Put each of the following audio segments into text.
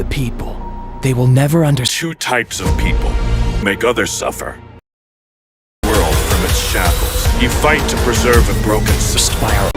the people. They will never understand. Two types of people make others suffer. World from its shackles. You fight to preserve a broken system. By our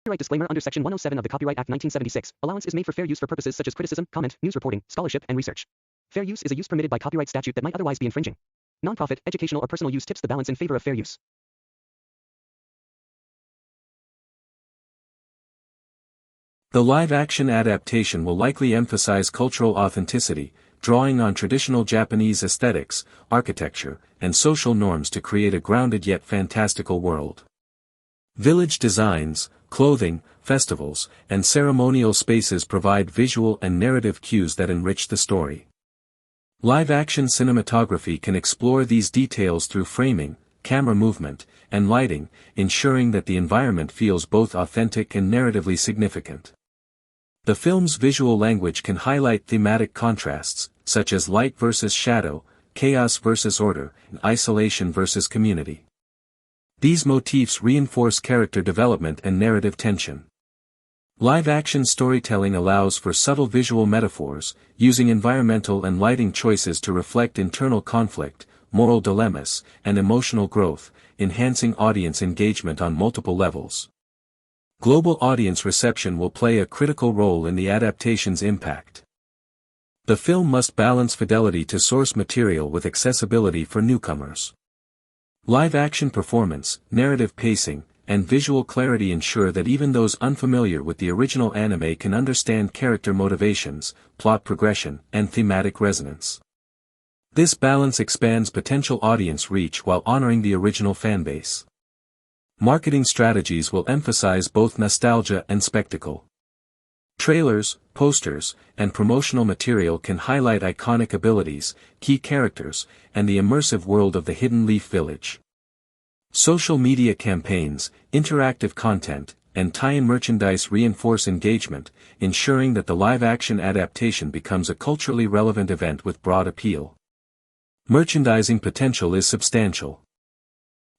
Copyright disclaimer under Section 107 of the Copyright Act 1976. Allowance is made for fair use for purposes such as criticism, comment, news reporting, scholarship, and research. Fair use is a use permitted by copyright statute that might otherwise be infringing. Nonprofit, educational, or personal use tips the balance in favor of fair use. The live-action adaptation will likely emphasize cultural authenticity, drawing on traditional Japanese aesthetics, architecture, and social norms to create a grounded yet fantastical world. Village designs, clothing, festivals, and ceremonial spaces provide visual and narrative cues that enrich the story. Live-action cinematography can explore these details through framing, camera movement, and lighting, ensuring that the environment feels both authentic and narratively significant. The film's visual language can highlight thematic contrasts, such as light versus shadow, chaos versus order, and isolation versus community. These motifs reinforce character development and narrative tension. Live-action storytelling allows for subtle visual metaphors, using environmental and lighting choices to reflect internal conflict, moral dilemmas, and emotional growth, enhancing audience engagement on multiple levels. Global audience reception will play a critical role in the adaptation's impact. The film must balance fidelity to source material with accessibility for newcomers. Live-action performance, narrative pacing, and visual clarity ensure that even those unfamiliar with the original anime can understand character motivations, plot progression, and thematic resonance. This balance expands potential audience reach while honoring the original fanbase. Marketing strategies will emphasize both nostalgia and spectacle. Trailers, posters, and promotional material can highlight iconic abilities, key characters, and the immersive world of the Hidden Leaf Village. Social media campaigns, interactive content, and tie-in merchandise reinforce engagement, ensuring that the live-action adaptation becomes a culturally relevant event with broad appeal. Merchandising potential is substantial.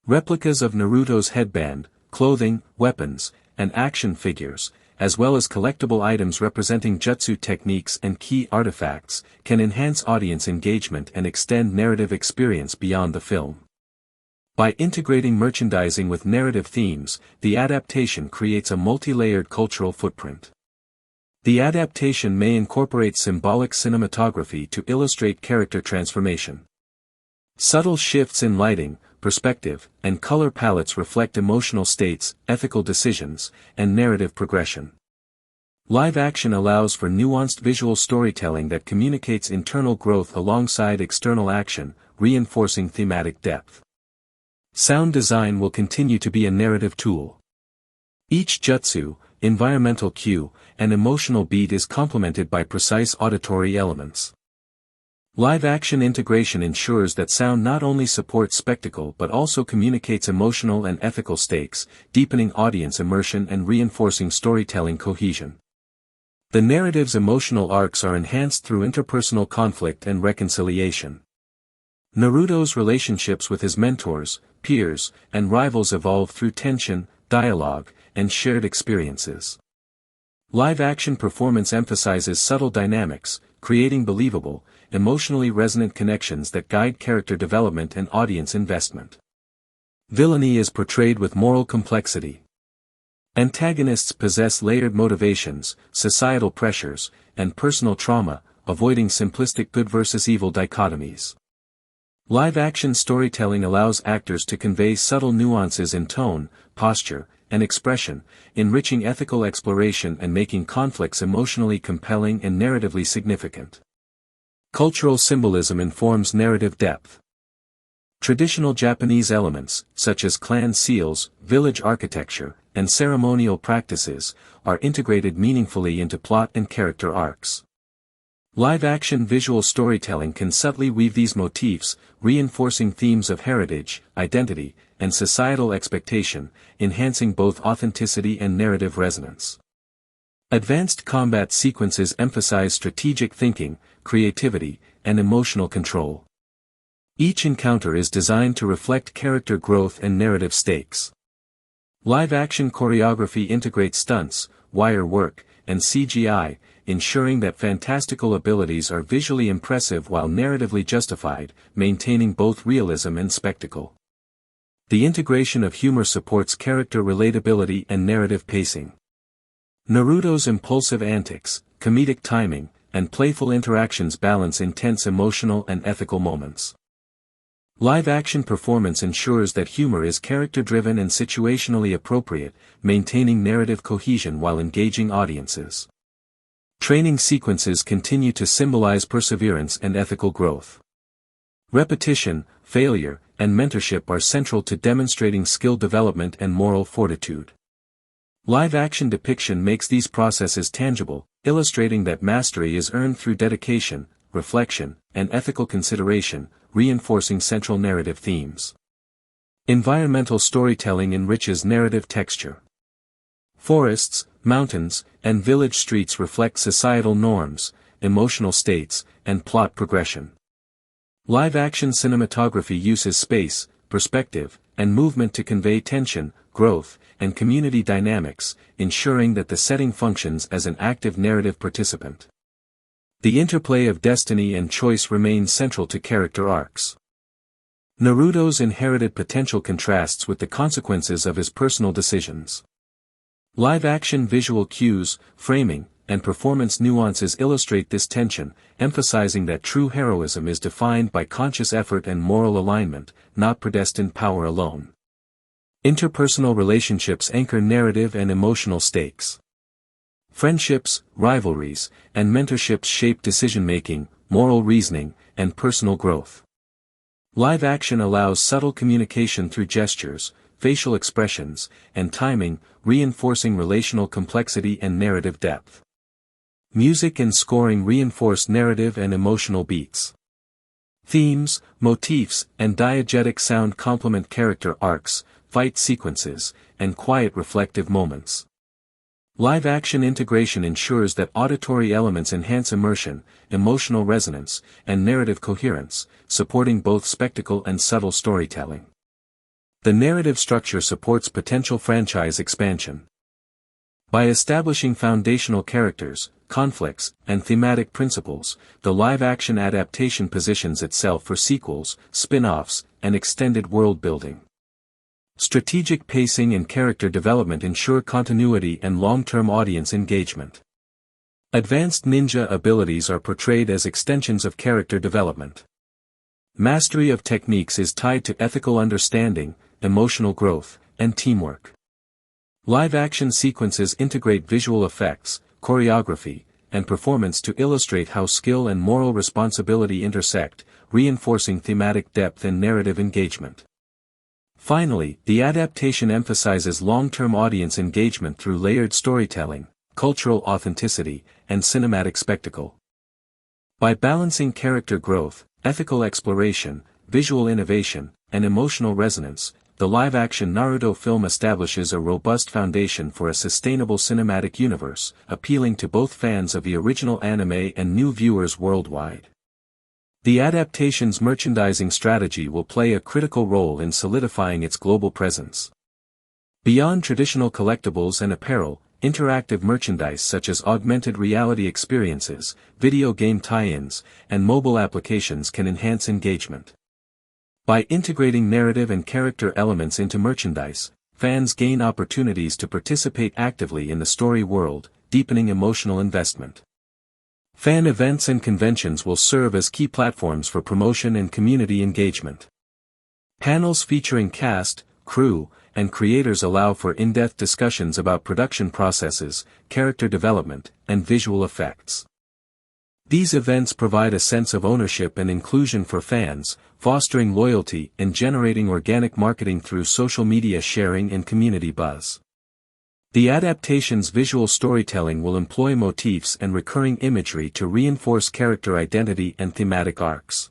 Replicas of Naruto's headband, clothing, weapons, and action figures, as well as collectible items representing jutsu techniques and key artifacts, can enhance audience engagement and extend narrative experience beyond the film. By integrating merchandising with narrative themes, the adaptation creates a multi-layered cultural footprint. The adaptation may incorporate symbolic cinematography to illustrate character transformation. Subtle shifts in lighting, perspective, and color palettes reflect emotional states, ethical decisions, and narrative progression. Live action allows for nuanced visual storytelling that communicates internal growth alongside external action, reinforcing thematic depth. Sound design will continue to be a narrative tool. Each jutsu, environmental cue, and emotional beat is complemented by precise auditory elements. Live-action integration ensures that sound not only supports spectacle but also communicates emotional and ethical stakes, deepening audience immersion and reinforcing storytelling cohesion. The narrative's emotional arcs are enhanced through interpersonal conflict and reconciliation. Naruto's relationships with his mentors, peers, and rivals evolve through tension, dialogue, and shared experiences. Live-action performance emphasizes subtle dynamics, creating believable, emotionally resonant connections that guide character development and audience investment. Villainy is portrayed with moral complexity. Antagonists possess layered motivations, societal pressures, and personal trauma, avoiding simplistic good versus evil dichotomies. Live-action storytelling allows actors to convey subtle nuances in tone, posture, and expression, enriching ethical exploration and making conflicts emotionally compelling and narratively significant. Cultural symbolism informs narrative depth. Traditional Japanese elements, such as clan seals, village architecture, and ceremonial practices, are integrated meaningfully into plot and character arcs. Live-action visual storytelling can subtly weave these motifs, reinforcing themes of heritage, identity, and societal expectation, enhancing both authenticity and narrative resonance. Advanced combat sequences emphasize strategic thinking, creativity, and emotional control. Each encounter is designed to reflect character growth and narrative stakes. Live-action choreography integrates stunts, wire work, and CGI, ensuring that fantastical abilities are visually impressive while narratively justified, maintaining both realism and spectacle. The integration of humor supports character relatability and narrative pacing. Naruto's impulsive antics, comedic timing, and playful interactions balance intense emotional and ethical moments. Live-action performance ensures that humor is character-driven and situationally appropriate, maintaining narrative cohesion while engaging audiences. Training sequences continue to symbolize perseverance and ethical growth. Repetition, failure, and mentorship are central to demonstrating skill development and moral fortitude. Live-action depiction makes these processes tangible, illustrating that mastery is earned through dedication, reflection, and ethical consideration, reinforcing central narrative themes. Environmental storytelling enriches narrative texture. Forests, mountains, and village streets reflect societal norms, emotional states, and plot progression. Live-action cinematography uses space, perspective, and movement to convey tension, growth, and community dynamics, ensuring that the setting functions as an active narrative participant. The interplay of destiny and choice remains central to character arcs. Naruto's inherited potential contrasts with the consequences of his personal decisions. Live-action visual cues, framing, and performance nuances illustrate this tension, emphasizing that true heroism is defined by conscious effort and moral alignment, not predestined power alone. Interpersonal relationships anchor narrative and emotional stakes. Friendships, rivalries, and mentorships shape decision-making, moral reasoning, and personal growth. Live action allows subtle communication through gestures, facial expressions, and timing, reinforcing relational complexity and narrative depth. Music and scoring reinforce narrative and emotional beats. Themes, motifs, and diegetic sound complement character arcs, fight sequences, and quiet reflective moments. Live-action integration ensures that auditory elements enhance immersion, emotional resonance, and narrative coherence, supporting both spectacle and subtle storytelling. The narrative structure supports potential franchise expansion. By establishing foundational characters, conflicts, and thematic principles, the live-action adaptation positions itself for sequels, spin-offs, and extended world-building. Strategic pacing and character development ensure continuity and long-term audience engagement. Advanced ninja abilities are portrayed as extensions of character development. Mastery of techniques is tied to ethical understanding, emotional growth, and teamwork. Live-action sequences integrate visual effects, choreography, and performance to illustrate how skill and moral responsibility intersect, reinforcing thematic depth and narrative engagement. Finally, the adaptation emphasizes long-term audience engagement through layered storytelling, cultural authenticity, and cinematic spectacle. By balancing character growth, ethical exploration, visual innovation, and emotional resonance, the live-action Naruto film establishes a robust foundation for a sustainable cinematic universe, appealing to both fans of the original anime and new viewers worldwide. The adaptation's merchandising strategy will play a critical role in solidifying its global presence. Beyond traditional collectibles and apparel, interactive merchandise such as augmented reality experiences, video game tie-ins, and mobile applications can enhance engagement. By integrating narrative and character elements into merchandise, fans gain opportunities to participate actively in the story world, deepening emotional investment. Fan events and conventions will serve as key platforms for promotion and community engagement. Panels featuring cast, crew, and creators allow for in-depth discussions about production processes, character development, and visual effects. These events provide a sense of ownership and inclusion for fans, fostering loyalty and generating organic marketing through social media sharing and community buzz. The adaptation's visual storytelling will employ motifs and recurring imagery to reinforce character identity and thematic arcs.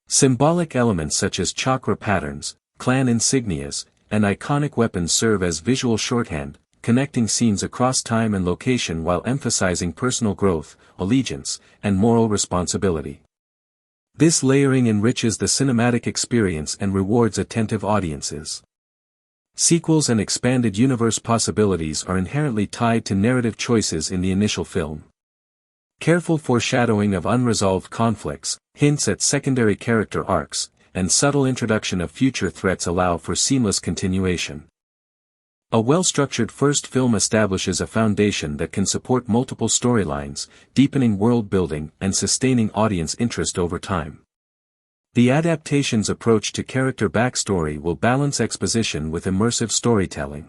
Symbolic elements such as chakra patterns, clan insignias, and iconic weapons serve as visual shorthand, connecting scenes across time and location while emphasizing personal growth, allegiance, and moral responsibility. This layering enriches the cinematic experience and rewards attentive audiences. Sequels and expanded universe possibilities are inherently tied to narrative choices in the initial film. Careful foreshadowing of unresolved conflicts, hints at secondary character arcs, and subtle introduction of future threats allow for seamless continuation. A well-structured first film establishes a foundation that can support multiple storylines, deepening world building and sustaining audience interest over time. The adaptation's approach to character backstory will balance exposition with immersive storytelling.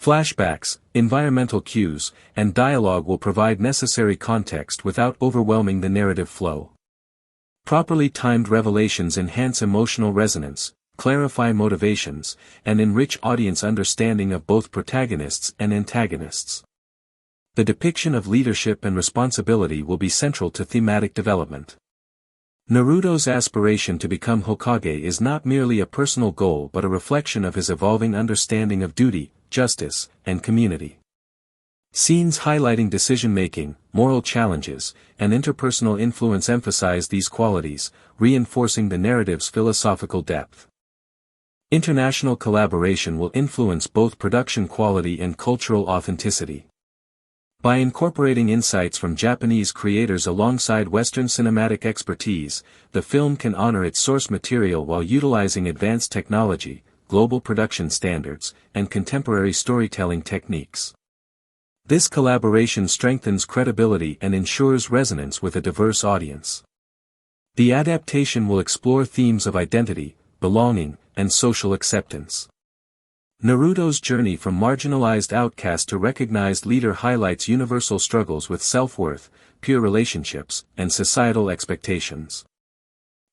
Flashbacks, environmental cues, and dialogue will provide necessary context without overwhelming the narrative flow. Properly timed revelations enhance emotional resonance, clarify motivations, and enrich audience understanding of both protagonists and antagonists. The depiction of leadership and responsibility will be central to thematic development. Naruto's aspiration to become Hokage is not merely a personal goal but a reflection of his evolving understanding of duty, justice, and community. Scenes highlighting decision-making, moral challenges, and interpersonal influence emphasize these qualities, reinforcing the narrative's philosophical depth. International collaboration will influence both production quality and cultural authenticity. By incorporating insights from Japanese creators alongside Western cinematic expertise, the film can honor its source material while utilizing advanced technology, global production standards, and contemporary storytelling techniques. This collaboration strengthens credibility and ensures resonance with a diverse audience. The adaptation will explore themes of identity, belonging, and social acceptance. Naruto's journey from marginalized outcast to recognized leader highlights universal struggles with self-worth, peer relationships, and societal expectations.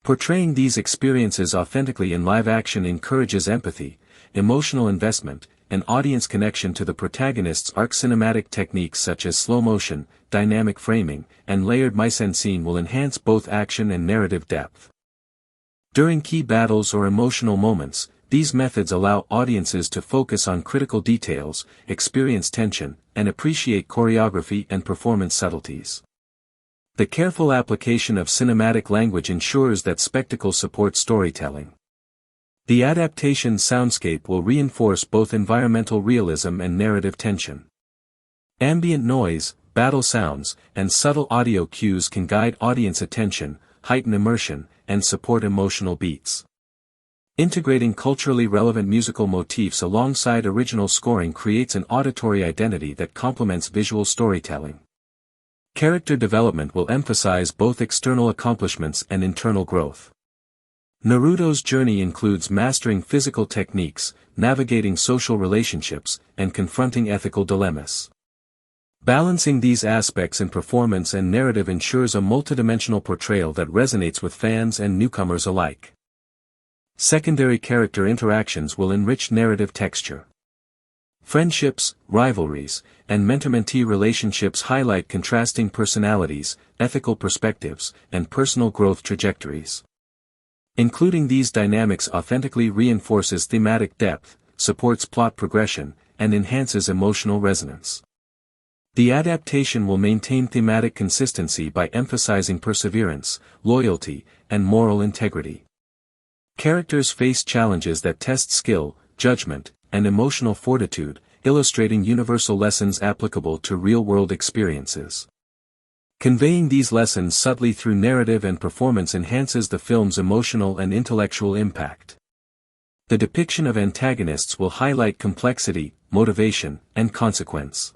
Portraying these experiences authentically in live action encourages empathy, emotional investment, and audience connection to the protagonist's arc. Cinematic techniques such as slow motion, dynamic framing, and layered mise-en-scene will enhance both action and narrative depth. During key battles or emotional moments, these methods allow audiences to focus on critical details, experience tension, and appreciate choreography and performance subtleties. The careful application of cinematic language ensures that spectacle supports storytelling. The adaptation's soundscape will reinforce both environmental realism and narrative tension. Ambient noise, battle sounds, and subtle audio cues can guide audience attention, heighten immersion, and support emotional beats. Integrating culturally relevant musical motifs alongside original scoring creates an auditory identity that complements visual storytelling. Character development will emphasize both external accomplishments and internal growth. Naruto's journey includes mastering physical techniques, navigating social relationships, and confronting ethical dilemmas. Balancing these aspects in performance and narrative ensures a multidimensional portrayal that resonates with fans and newcomers alike. Secondary character interactions will enrich narrative texture. Friendships, rivalries, and mentor-mentee relationships highlight contrasting personalities, ethical perspectives, and personal growth trajectories. Including these dynamics authentically reinforces thematic depth, supports plot progression, and enhances emotional resonance. The adaptation will maintain thematic consistency by emphasizing perseverance, loyalty, and moral integrity. Characters face challenges that test skill, judgment, and emotional fortitude, illustrating universal lessons applicable to real-world experiences. Conveying these lessons subtly through narrative and performance enhances the film's emotional and intellectual impact. The depiction of antagonists will highlight complexity, motivation, and consequence.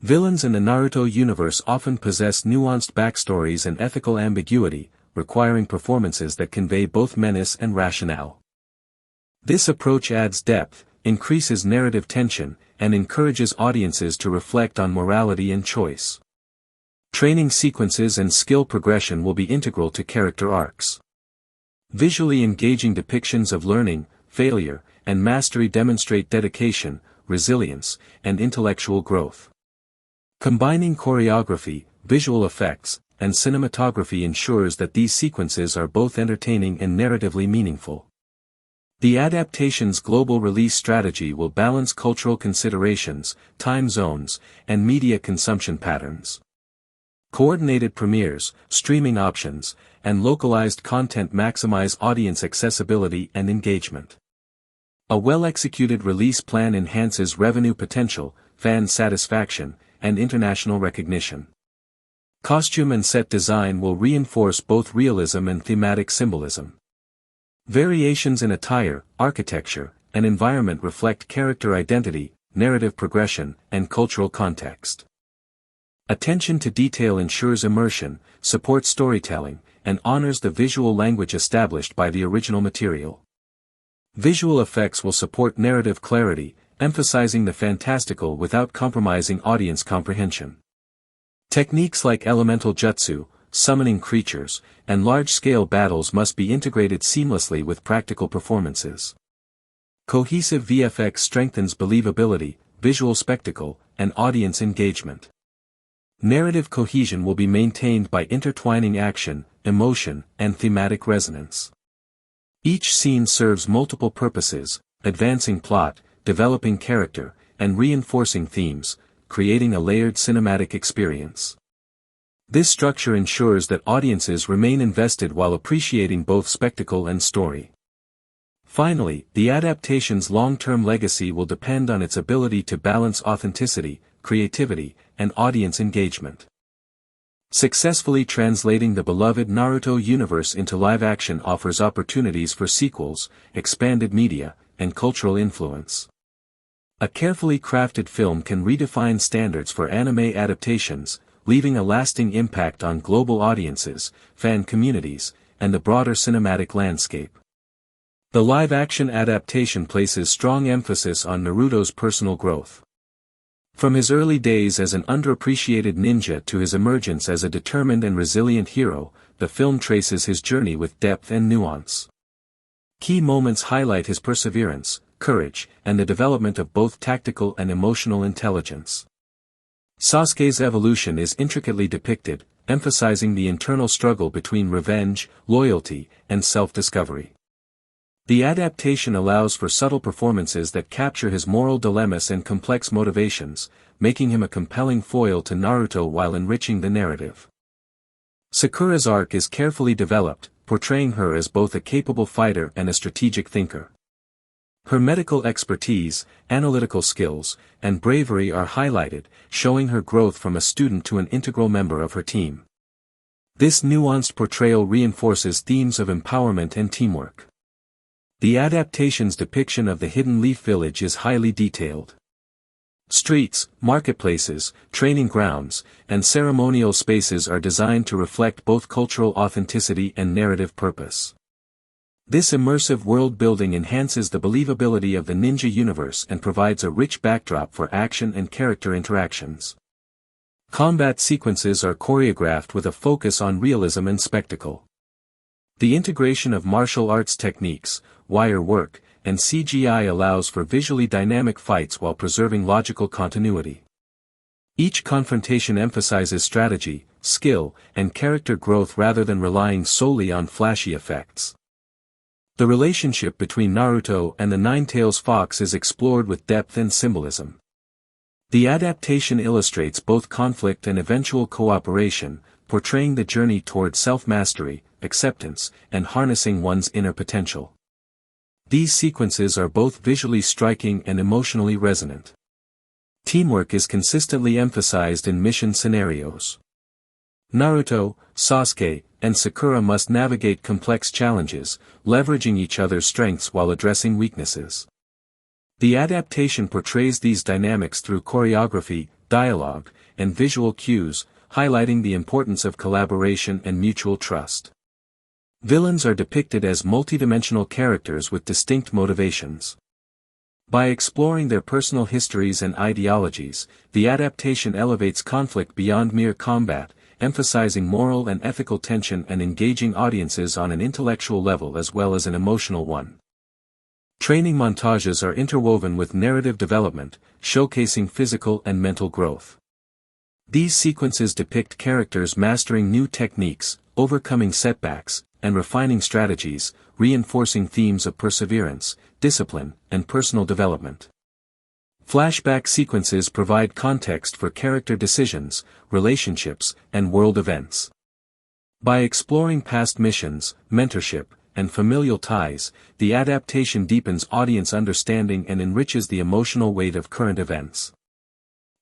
Villains in the Naruto universe often possess nuanced backstories and ethical ambiguity, requiring performances that convey both menace and rationale. This approach adds depth, increases narrative tension, and encourages audiences to reflect on morality and choice. Training sequences and skill progression will be integral to character arcs. Visually engaging depictions of learning, failure, and mastery demonstrate dedication, resilience, and intellectual growth. Combining choreography, visual effects, and cinematography ensures that these sequences are both entertaining and narratively meaningful. The adaptation's global release strategy will balance cultural considerations, time zones, and media consumption patterns. Coordinated premieres, streaming options, and localized content maximize audience accessibility and engagement. A well-executed release plan enhances revenue potential, fan satisfaction, and international recognition. Costume and set design will reinforce both realism and thematic symbolism. Variations in attire, architecture, and environment reflect character identity, narrative progression, and cultural context. Attention to detail ensures immersion, supports storytelling, and honors the visual language established by the original material. Visual effects will support narrative clarity, emphasizing the fantastical without compromising audience comprehension. Techniques like elemental jutsu, summoning creatures, and large-scale battles must be integrated seamlessly with practical performances. Cohesive VFX strengthens believability, visual spectacle, and audience engagement. Narrative cohesion will be maintained by intertwining action, emotion, and thematic resonance. Each scene serves multiple purposes, advancing plot, developing character, and reinforcing themes, creating a layered cinematic experience. This structure ensures that audiences remain invested while appreciating both spectacle and story. Finally, the adaptation's long-term legacy will depend on its ability to balance authenticity, creativity, and audience engagement. Successfully translating the beloved Naruto universe into live action offers opportunities for sequels, expanded media, and cultural influence. A carefully crafted film can redefine standards for anime adaptations, leaving a lasting impact on global audiences, fan communities, and the broader cinematic landscape. The live-action adaptation places strong emphasis on Naruto's personal growth. From his early days as an underappreciated ninja to his emergence as a determined and resilient hero, the film traces his journey with depth and nuance. Key moments highlight his perseverance, courage, and the development of both tactical and emotional intelligence. Sasuke's evolution is intricately depicted, emphasizing the internal struggle between revenge, loyalty, and self-discovery. The adaptation allows for subtle performances that capture his moral dilemmas and complex motivations, making him a compelling foil to Naruto while enriching the narrative. Sakura's arc is carefully developed, portraying her as both a capable fighter and a strategic thinker. Her medical expertise, analytical skills, and bravery are highlighted, showing her growth from a student to an integral member of her team. This nuanced portrayal reinforces themes of empowerment and teamwork. The adaptation's depiction of the Hidden Leaf Village is highly detailed. Streets, marketplaces, training grounds, and ceremonial spaces are designed to reflect both cultural authenticity and narrative purpose. This immersive world-building enhances the believability of the ninja universe and provides a rich backdrop for action and character interactions. Combat sequences are choreographed with a focus on realism and spectacle. The integration of martial arts techniques, wire work, and CGI allows for visually dynamic fights while preserving logical continuity. Each confrontation emphasizes strategy, skill, and character growth rather than relying solely on flashy effects. The relationship between Naruto and the Nine-Tails Fox is explored with depth and symbolism. The adaptation illustrates both conflict and eventual cooperation, portraying the journey toward self-mastery, acceptance, and harnessing one's inner potential. These sequences are both visually striking and emotionally resonant. Teamwork is consistently emphasized in mission scenarios. Naruto, Sasuke, and Sakura must navigate complex challenges, leveraging each other's strengths while addressing weaknesses. The adaptation portrays these dynamics through choreography, dialogue, and visual cues, highlighting the importance of collaboration and mutual trust. Villains are depicted as multidimensional characters with distinct motivations. By exploring their personal histories and ideologies, the adaptation elevates conflict beyond mere combat, emphasizing moral and ethical tension and engaging audiences on an intellectual level as well as an emotional one. Training montages are interwoven with narrative development, showcasing physical and mental growth. These sequences depict characters mastering new techniques, overcoming setbacks, and refining strategies, reinforcing themes of perseverance, discipline, and personal development. Flashback sequences provide context for character decisions, relationships, and world events. By exploring past missions, mentorship, and familial ties, the adaptation deepens audience understanding and enriches the emotional weight of current events.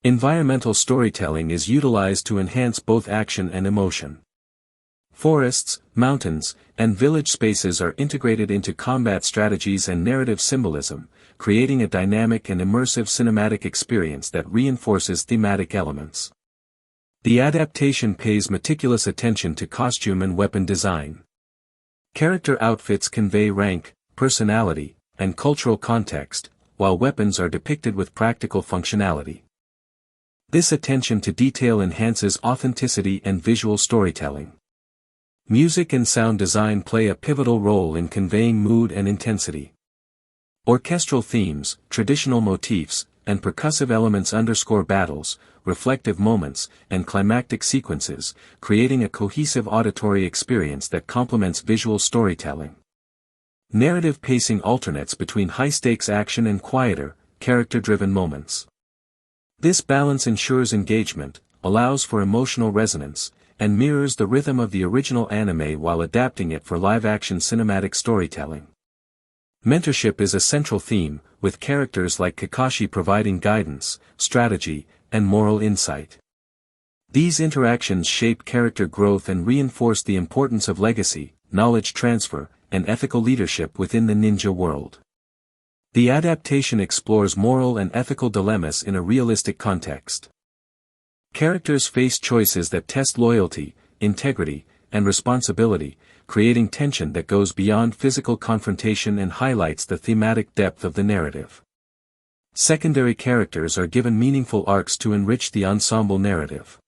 Environmental storytelling is utilized to enhance both action and emotion. Forests, mountains, and village spaces are integrated into combat strategies and narrative symbolism, creating a dynamic and immersive cinematic experience that reinforces thematic elements. The adaptation pays meticulous attention to costume and weapon design. Character outfits convey rank, personality, and cultural context, while weapons are depicted with practical functionality. This attention to detail enhances authenticity and visual storytelling. Music and sound design play a pivotal role in conveying mood and intensity. Orchestral themes, traditional motifs, and percussive elements underscore battles, reflective moments, and climactic sequences, creating a cohesive auditory experience that complements visual storytelling. Narrative pacing alternates between high-stakes action and quieter, character-driven moments. This balance ensures engagement, allows for emotional resonance, and mirrors the rhythm of the original anime while adapting it for live-action cinematic storytelling. Mentorship is a central theme, with characters like Kakashi providing guidance, strategy, and moral insight. These interactions shape character growth and reinforce the importance of legacy, knowledge transfer, and ethical leadership within the ninja world. The adaptation explores moral and ethical dilemmas in a realistic context. Characters face choices that test loyalty, integrity, and responsibility, creating tension that goes beyond physical confrontation and highlights the thematic depth of the narrative. Secondary characters are given meaningful arcs to enrich the ensemble narrative.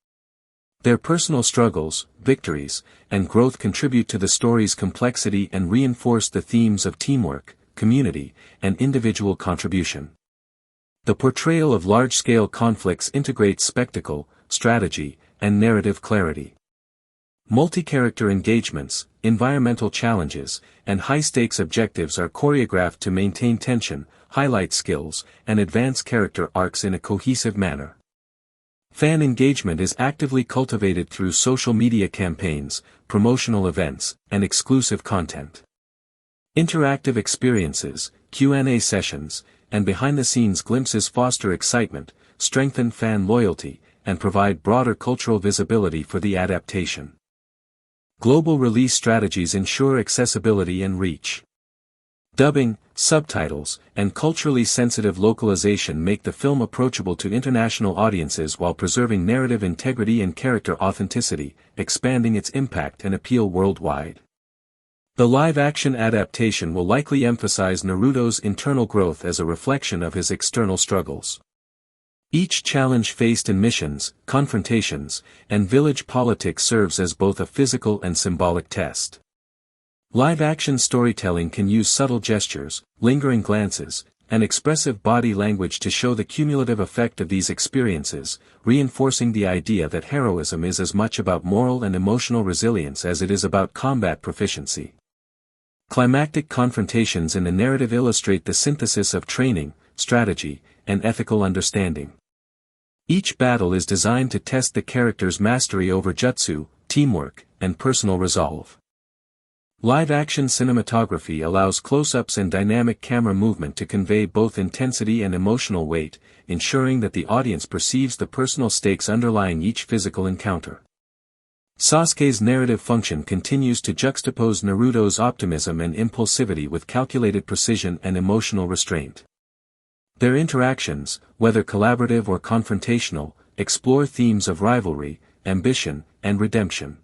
Their personal struggles, victories, and growth contribute to the story's complexity and reinforce the themes of teamwork, community, and individual contribution. The portrayal of large-scale conflicts integrates spectacle, strategy, and narrative clarity. Multi-character engagements, environmental challenges, and high-stakes objectives are choreographed to maintain tension, highlight skills, and advance character arcs in a cohesive manner. Fan engagement is actively cultivated through social media campaigns, promotional events, and exclusive content. Interactive experiences, Q&A sessions, and behind-the-scenes glimpses foster excitement, strengthen fan loyalty, and provide broader cultural visibility for the adaptation. Global release strategies ensure accessibility and reach. Dubbing, subtitles, and culturally sensitive localization make the film approachable to international audiences while preserving narrative integrity and character authenticity, expanding its impact and appeal worldwide. The live-action adaptation will likely emphasize Naruto's internal growth as a reflection of his external struggles. Each challenge faced in missions, confrontations, and village politics serves as both a physical and symbolic test. Live-action storytelling can use subtle gestures, lingering glances, and expressive body language to show the cumulative effect of these experiences, reinforcing the idea that heroism is as much about moral and emotional resilience as it is about combat proficiency. Climactic confrontations in the narrative illustrate the synthesis of training, strategy, and ethical understanding. Each battle is designed to test the character's mastery over jutsu, teamwork, and personal resolve. Live-action cinematography allows close-ups and dynamic camera movement to convey both intensity and emotional weight, ensuring that the audience perceives the personal stakes underlying each physical encounter. Sasuke's narrative function continues to juxtapose Naruto's optimism and impulsivity with calculated precision and emotional restraint. Their interactions, whether collaborative or confrontational, explore themes of rivalry, ambition, and redemption.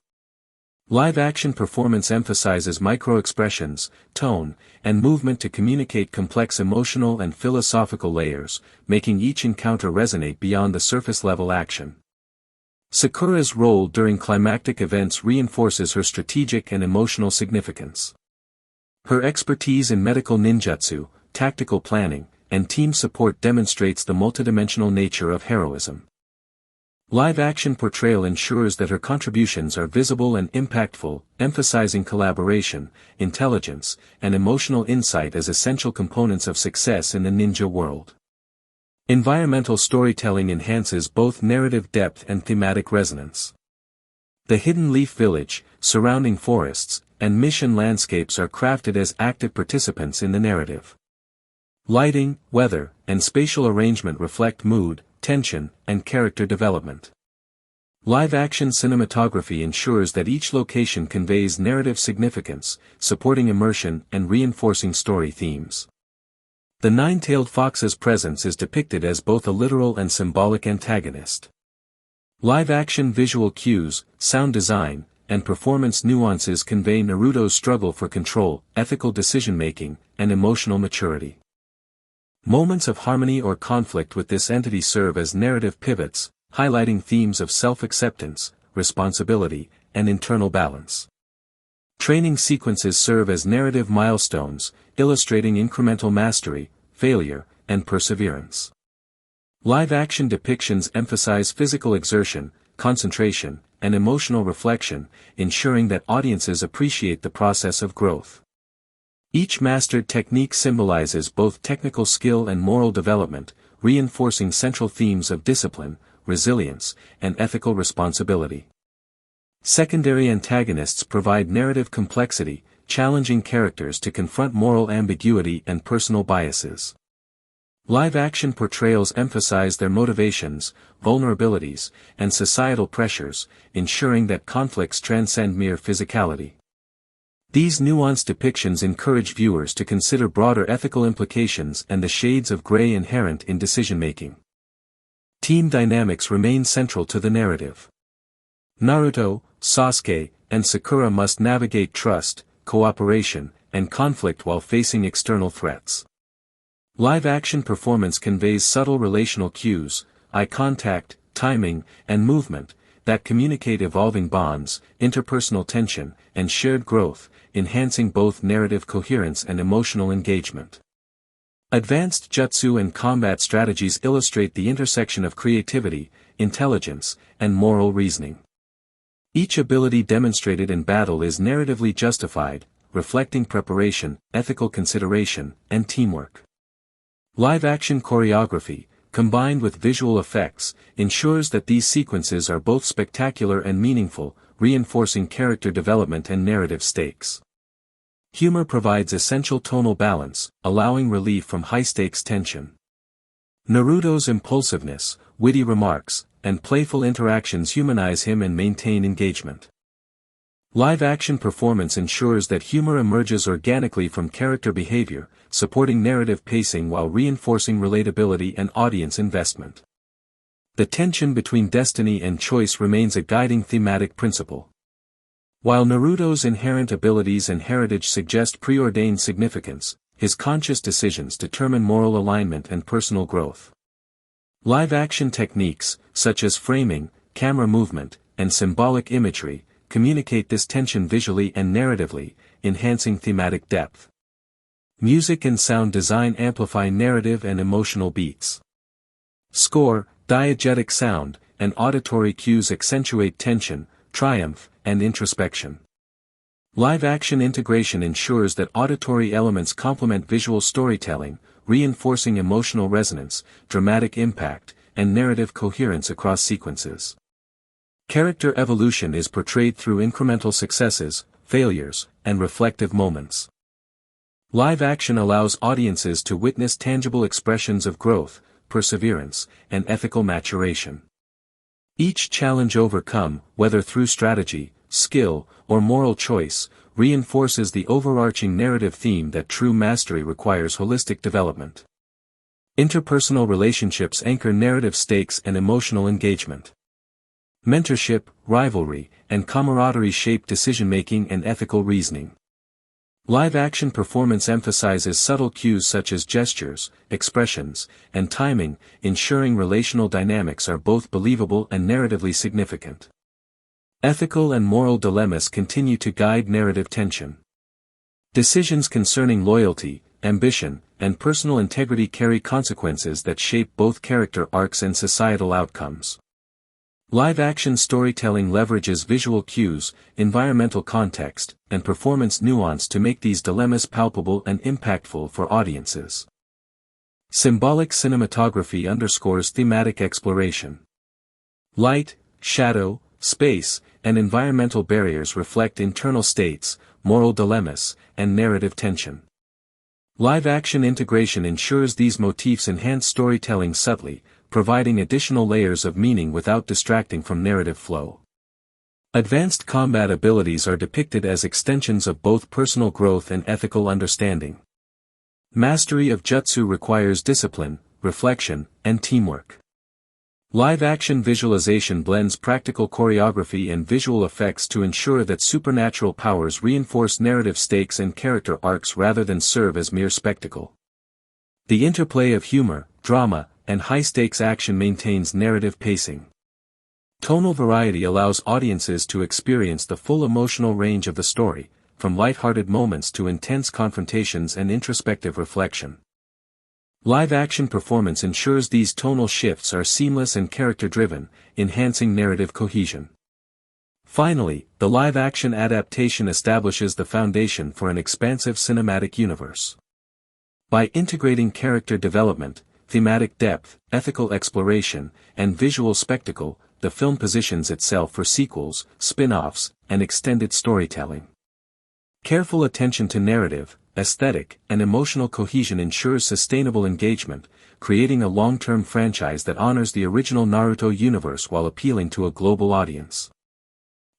Live-action performance emphasizes micro-expressions, tone, and movement to communicate complex emotional and philosophical layers, making each encounter resonate beyond the surface-level action. Sakura's role during climactic events reinforces her strategic and emotional significance. Her expertise in medical ninjutsu, tactical planning, and team support demonstrates the multidimensional nature of heroism. Live-action portrayal ensures that her contributions are visible and impactful, emphasizing collaboration, intelligence, and emotional insight as essential components of success in the ninja world. Environmental storytelling enhances both narrative depth and thematic resonance. The Hidden Leaf Village, surrounding forests, and mission landscapes are crafted as active participants in the narrative. Lighting, weather, and spatial arrangement reflect mood, tension, and character development. Live-action cinematography ensures that each location conveys narrative significance, supporting immersion and reinforcing story themes. The nine-tailed fox's presence is depicted as both a literal and symbolic antagonist. Live-action visual cues, sound design, and performance nuances convey Naruto's struggle for control, ethical decision-making, and emotional maturity. Moments of harmony or conflict with this entity serve as narrative pivots, highlighting themes of self-acceptance, responsibility, and internal balance. Training sequences serve as narrative milestones, illustrating incremental mastery, failure, and perseverance. Live-action depictions emphasize physical exertion, concentration, and emotional reflection, ensuring that audiences appreciate the process of growth. Each mastered technique symbolizes both technical skill and moral development, reinforcing central themes of discipline, resilience, and ethical responsibility. Secondary antagonists provide narrative complexity, challenging characters to confront moral ambiguity and personal biases. Live-action portrayals emphasize their motivations, vulnerabilities, and societal pressures, ensuring that conflicts transcend mere physicality. These nuanced depictions encourage viewers to consider broader ethical implications and the shades of gray inherent in decision-making. Team dynamics remain central to the narrative. Naruto, Sasuke, and Sakura must navigate trust, cooperation, and conflict while facing external threats. Live-action performance conveys subtle relational cues, eye contact, timing, and movement, that communicate evolving bonds, interpersonal tension, and shared growth, enhancing both narrative coherence and emotional engagement. Advanced jutsu and combat strategies illustrate the intersection of creativity, intelligence, and moral reasoning. Each ability demonstrated in battle is narratively justified, reflecting preparation, ethical consideration, and teamwork. Live-action choreography, combined with visual effects, ensures that these sequences are both spectacular and meaningful, reinforcing character development and narrative stakes. Humor provides essential tonal balance, allowing relief from high-stakes tension. Naruto's impulsiveness, witty remarks, and playful interactions humanize him and maintain engagement. Live-action performance ensures that humor emerges organically from character behavior, supporting narrative pacing while reinforcing relatability and audience investment. The tension between destiny and choice remains a guiding thematic principle. While Naruto's inherent abilities and heritage suggest preordained significance, his conscious decisions determine moral alignment and personal growth. Live-action techniques, such as framing, camera movement, and symbolic imagery, communicate this tension visually and narratively, enhancing thematic depth. Music and sound design amplify narrative and emotional beats. Score, diegetic sound, and auditory cues accentuate tension, triumph, and introspection. Live-action integration ensures that auditory elements complement visual storytelling, reinforcing emotional resonance, dramatic impact, and narrative coherence across sequences. Character evolution is portrayed through incremental successes, failures, and reflective moments. Live action allows audiences to witness tangible expressions of growth, perseverance, and ethical maturation. Each challenge overcome, whether through strategy, skill, or moral choice, reinforces the overarching narrative theme that true mastery requires holistic development. Interpersonal relationships anchor narrative stakes and emotional engagement. Mentorship, rivalry, and camaraderie shape decision-making and ethical reasoning. Live-action performance emphasizes subtle cues such as gestures, expressions, and timing, ensuring relational dynamics are both believable and narratively significant. Ethical and moral dilemmas continue to guide narrative tension. Decisions concerning loyalty, ambition, and personal integrity carry consequences that shape both character arcs and societal outcomes. Live-action storytelling leverages visual cues, environmental context, and performance nuance to make these dilemmas palpable and impactful for audiences. Symbolic cinematography underscores thematic exploration. Light, shadow, space, and environmental barriers reflect internal states, moral dilemmas, and narrative tension. Live-action integration ensures these motifs enhance storytelling subtly, providing additional layers of meaning without distracting from narrative flow. Advanced combat abilities are depicted as extensions of both personal growth and ethical understanding. Mastery of jutsu requires discipline, reflection, and teamwork. Live-action visualization blends practical choreography and visual effects to ensure that supernatural powers reinforce narrative stakes and character arcs rather than serve as mere spectacle. The interplay of humor, drama, and high-stakes action maintains narrative pacing. Tonal variety allows audiences to experience the full emotional range of the story, from lighthearted moments to intense confrontations and introspective reflection. Live-action performance ensures these tonal shifts are seamless and character-driven, enhancing narrative cohesion. Finally, the live-action adaptation establishes the foundation for an expansive cinematic universe. By integrating character development, thematic depth, ethical exploration, and visual spectacle, the film positions itself for sequels, spin-offs, and extended storytelling. Careful attention to narrative, aesthetic, and emotional cohesion ensures sustainable engagement, creating a long-term franchise that honors the original Naruto universe while appealing to a global audience.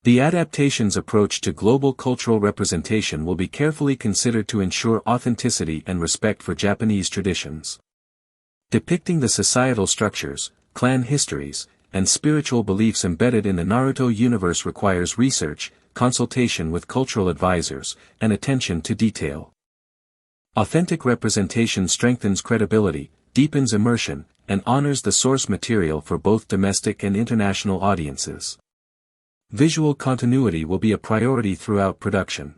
The adaptation's approach to global cultural representation will be carefully considered to ensure authenticity and respect for Japanese traditions. Depicting the societal structures, clan histories, and spiritual beliefs embedded in the Naruto universe requires research, consultation with cultural advisors, and attention to detail. Authentic representation strengthens credibility, deepens immersion, and honors the source material for both domestic and international audiences. Visual continuity will be a priority throughout production.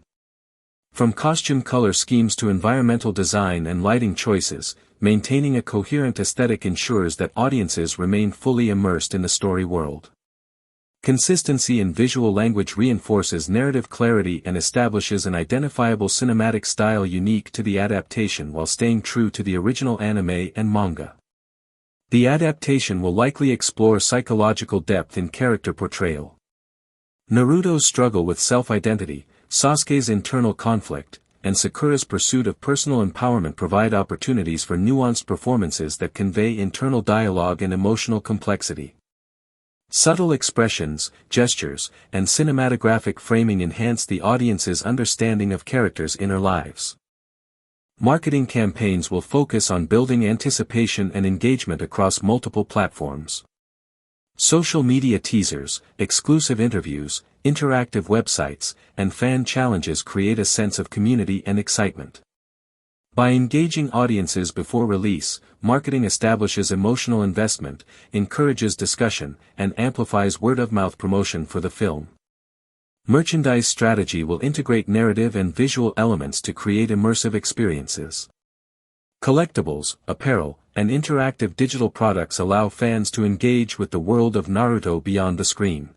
From costume color schemes to environmental design and lighting choices, maintaining a coherent aesthetic ensures that audiences remain fully immersed in the story world. Consistency in visual language reinforces narrative clarity and establishes an identifiable cinematic style unique to the adaptation while staying true to the original anime and manga. The adaptation will likely explore psychological depth in character portrayal. Naruto's struggle with self-identity, Sasuke's internal conflict, and Sakura's pursuit of personal empowerment provide opportunities for nuanced performances that convey internal dialogue and emotional complexity. Subtle expressions, gestures, and cinematographic framing enhance the audience's understanding of characters' inner lives. Marketing campaigns will focus on building anticipation and engagement across multiple platforms. Social media teasers, exclusive interviews, interactive websites, and fan challenges create a sense of community and excitement. By engaging audiences before release, marketing establishes emotional investment, encourages discussion, and amplifies word-of-mouth promotion for the film. Merchandise strategy will integrate narrative and visual elements to create immersive experiences. Collectibles, apparel, and interactive digital products allow fans to engage with the world of Naruto beyond the screen.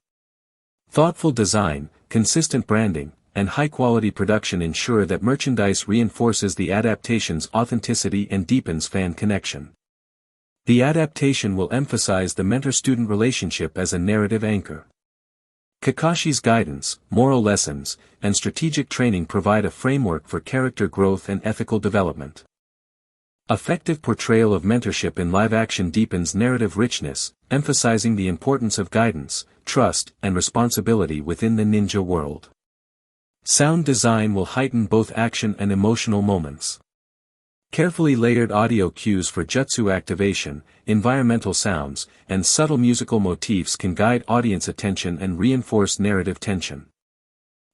Thoughtful design, consistent branding, and high-quality production ensure that merchandise reinforces the adaptation's authenticity and deepens fan connection. The adaptation will emphasize the mentor-student relationship as a narrative anchor. Kakashi's guidance, moral lessons, and strategic training provide a framework for character growth and ethical development. Effective portrayal of mentorship in live-action deepens narrative richness, emphasizing the importance of guidance, trust, and responsibility within the ninja world. Sound design will heighten both action and emotional moments. Carefully layered audio cues for jutsu activation, environmental sounds, and subtle musical motifs can guide audience attention and reinforce narrative tension.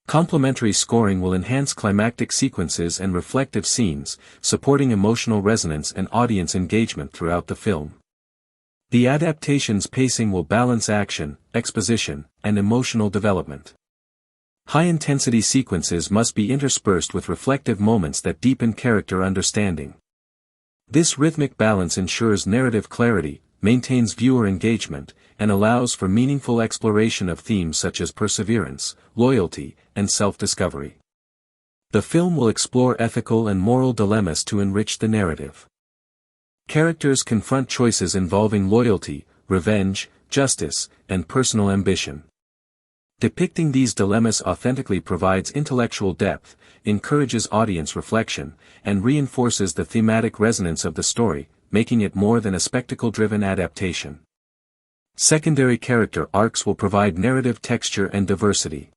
Complementary scoring will enhance climactic sequences and reflective scenes, supporting emotional resonance and audience engagement throughout the film. The adaptation's pacing will balance action, exposition, and emotional development. High-intensity sequences must be interspersed with reflective moments that deepen character understanding. This rhythmic balance ensures narrative clarity, maintains viewer engagement, and allows for meaningful exploration of themes such as perseverance, loyalty, and self-discovery. The film will explore ethical and moral dilemmas to enrich the narrative. Characters confront choices involving loyalty, revenge, justice, and personal ambition. Depicting these dilemmas authentically provides intellectual depth, encourages audience reflection, and reinforces the thematic resonance of the story, making it more than a spectacle-driven adaptation. Secondary character arcs will provide narrative texture and diversity.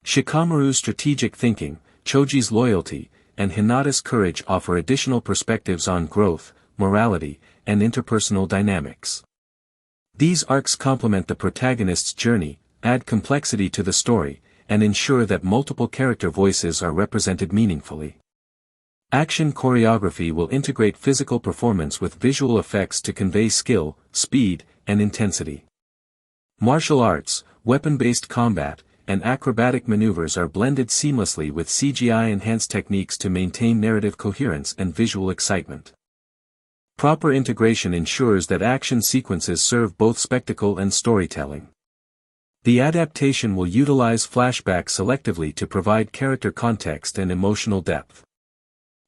Shikamaru's strategic thinking, Choji's loyalty, and Hinata's courage offer additional perspectives on growth, morality, and interpersonal dynamics. These arcs complement the protagonist's journey, add complexity to the story, and ensure that multiple character voices are represented meaningfully. Action choreography will integrate physical performance with visual effects to convey skill, speed, and intensity. Martial arts, weapon-based combat, and acrobatic maneuvers are blended seamlessly with CGI-enhanced techniques to maintain narrative coherence and visual excitement. Proper integration ensures that action sequences serve both spectacle and storytelling. The adaptation will utilize flashbacks selectively to provide character context and emotional depth.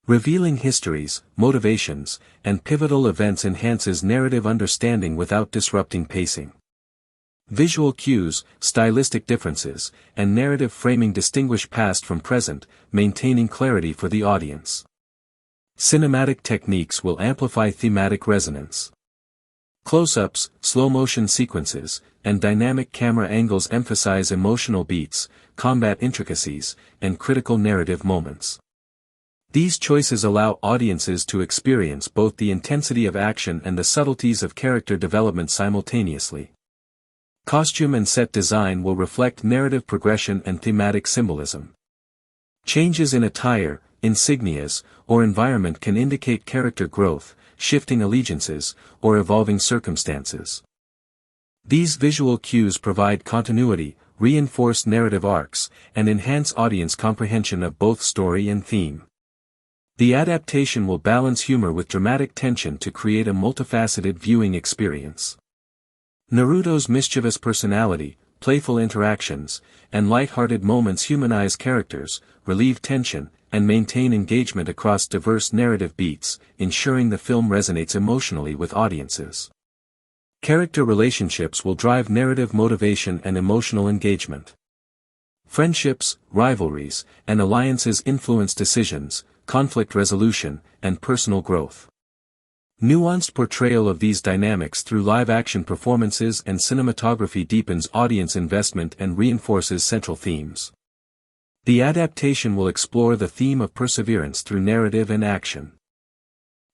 Revealing histories, motivations, and pivotal events enhances narrative understanding without disrupting pacing. Visual cues, stylistic differences, and narrative framing distinguish past from present, maintaining clarity for the audience. Cinematic techniques will amplify thematic resonance. Close-ups, slow-motion sequences, and dynamic camera angles emphasize emotional beats, combat intricacies, and critical narrative moments. These choices allow audiences to experience both the intensity of action and the subtleties of character development simultaneously. Costume and set design will reflect narrative progression and thematic symbolism. Changes in attire, insignias, or environment can indicate character growth, shifting allegiances, or evolving circumstances. These visual cues provide continuity, reinforce narrative arcs, and enhance audience comprehension of both story and theme. The adaptation will balance humor with dramatic tension to create a multifaceted viewing experience. Naruto's mischievous personality, playful interactions, and light-hearted moments humanize characters, relieve tension, and maintain engagement across diverse narrative beats, ensuring the film resonates emotionally with audiences. Character relationships will drive narrative motivation and emotional engagement. Friendships, rivalries, and alliances influence decisions, conflict resolution, and personal growth. Nuanced portrayal of these dynamics through live-action performances and cinematography deepens audience investment and reinforces central themes. The adaptation will explore the theme of perseverance through narrative and action.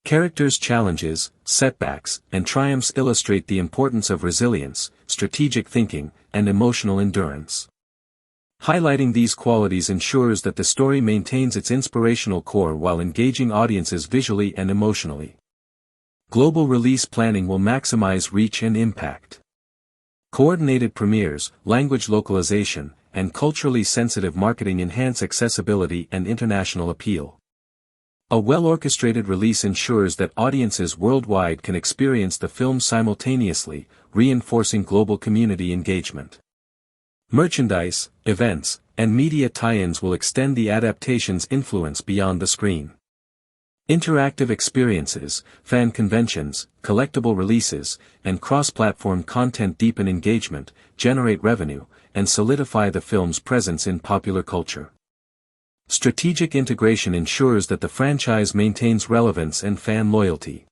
Characters' challenges, setbacks, and triumphs illustrate the importance of resilience, strategic thinking, and emotional endurance. Highlighting these qualities ensures that the story maintains its inspirational core while engaging audiences visually and emotionally. Global release planning will maximize reach and impact. Coordinated premieres, language localization, and culturally sensitive marketing enhance accessibility and international appeal. A well-orchestrated release ensures that audiences worldwide can experience the film simultaneously, reinforcing global community engagement. Merchandise, events, and media tie-ins will extend the adaptation's influence beyond the screen. Interactive experiences, fan conventions, collectible releases, and cross-platform content deepen engagement, generate revenue, and solidify the film's presence in popular culture. Strategic integration ensures that the franchise maintains relevance and fan loyalty.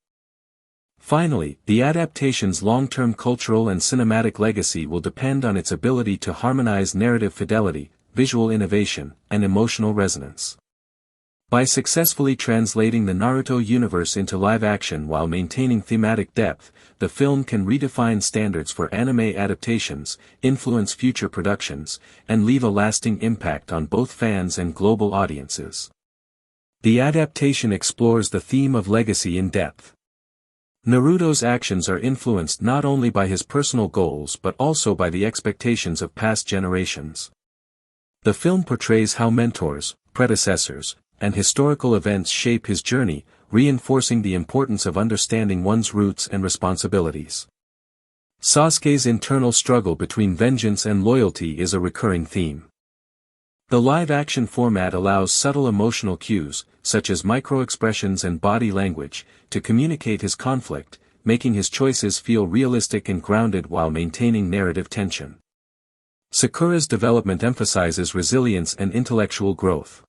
Finally, the adaptation's long-term cultural and cinematic legacy will depend on its ability to harmonize narrative fidelity, visual innovation, and emotional resonance. By successfully translating the Naruto universe into live action while maintaining thematic depth, the film can redefine standards for anime adaptations, influence future productions, and leave a lasting impact on both fans and global audiences. The adaptation explores the theme of legacy in depth. Naruto's actions are influenced not only by his personal goals but also by the expectations of past generations. The film portrays how mentors, predecessors, and historical events shape his journey, reinforcing the importance of understanding one's roots and responsibilities. Sasuke's internal struggle between vengeance and loyalty is a recurring theme. The live-action format allows subtle emotional cues, such as micro-expressions and body language, to communicate his conflict, making his choices feel realistic and grounded while maintaining narrative tension. Sakura's development emphasizes resilience and intellectual growth.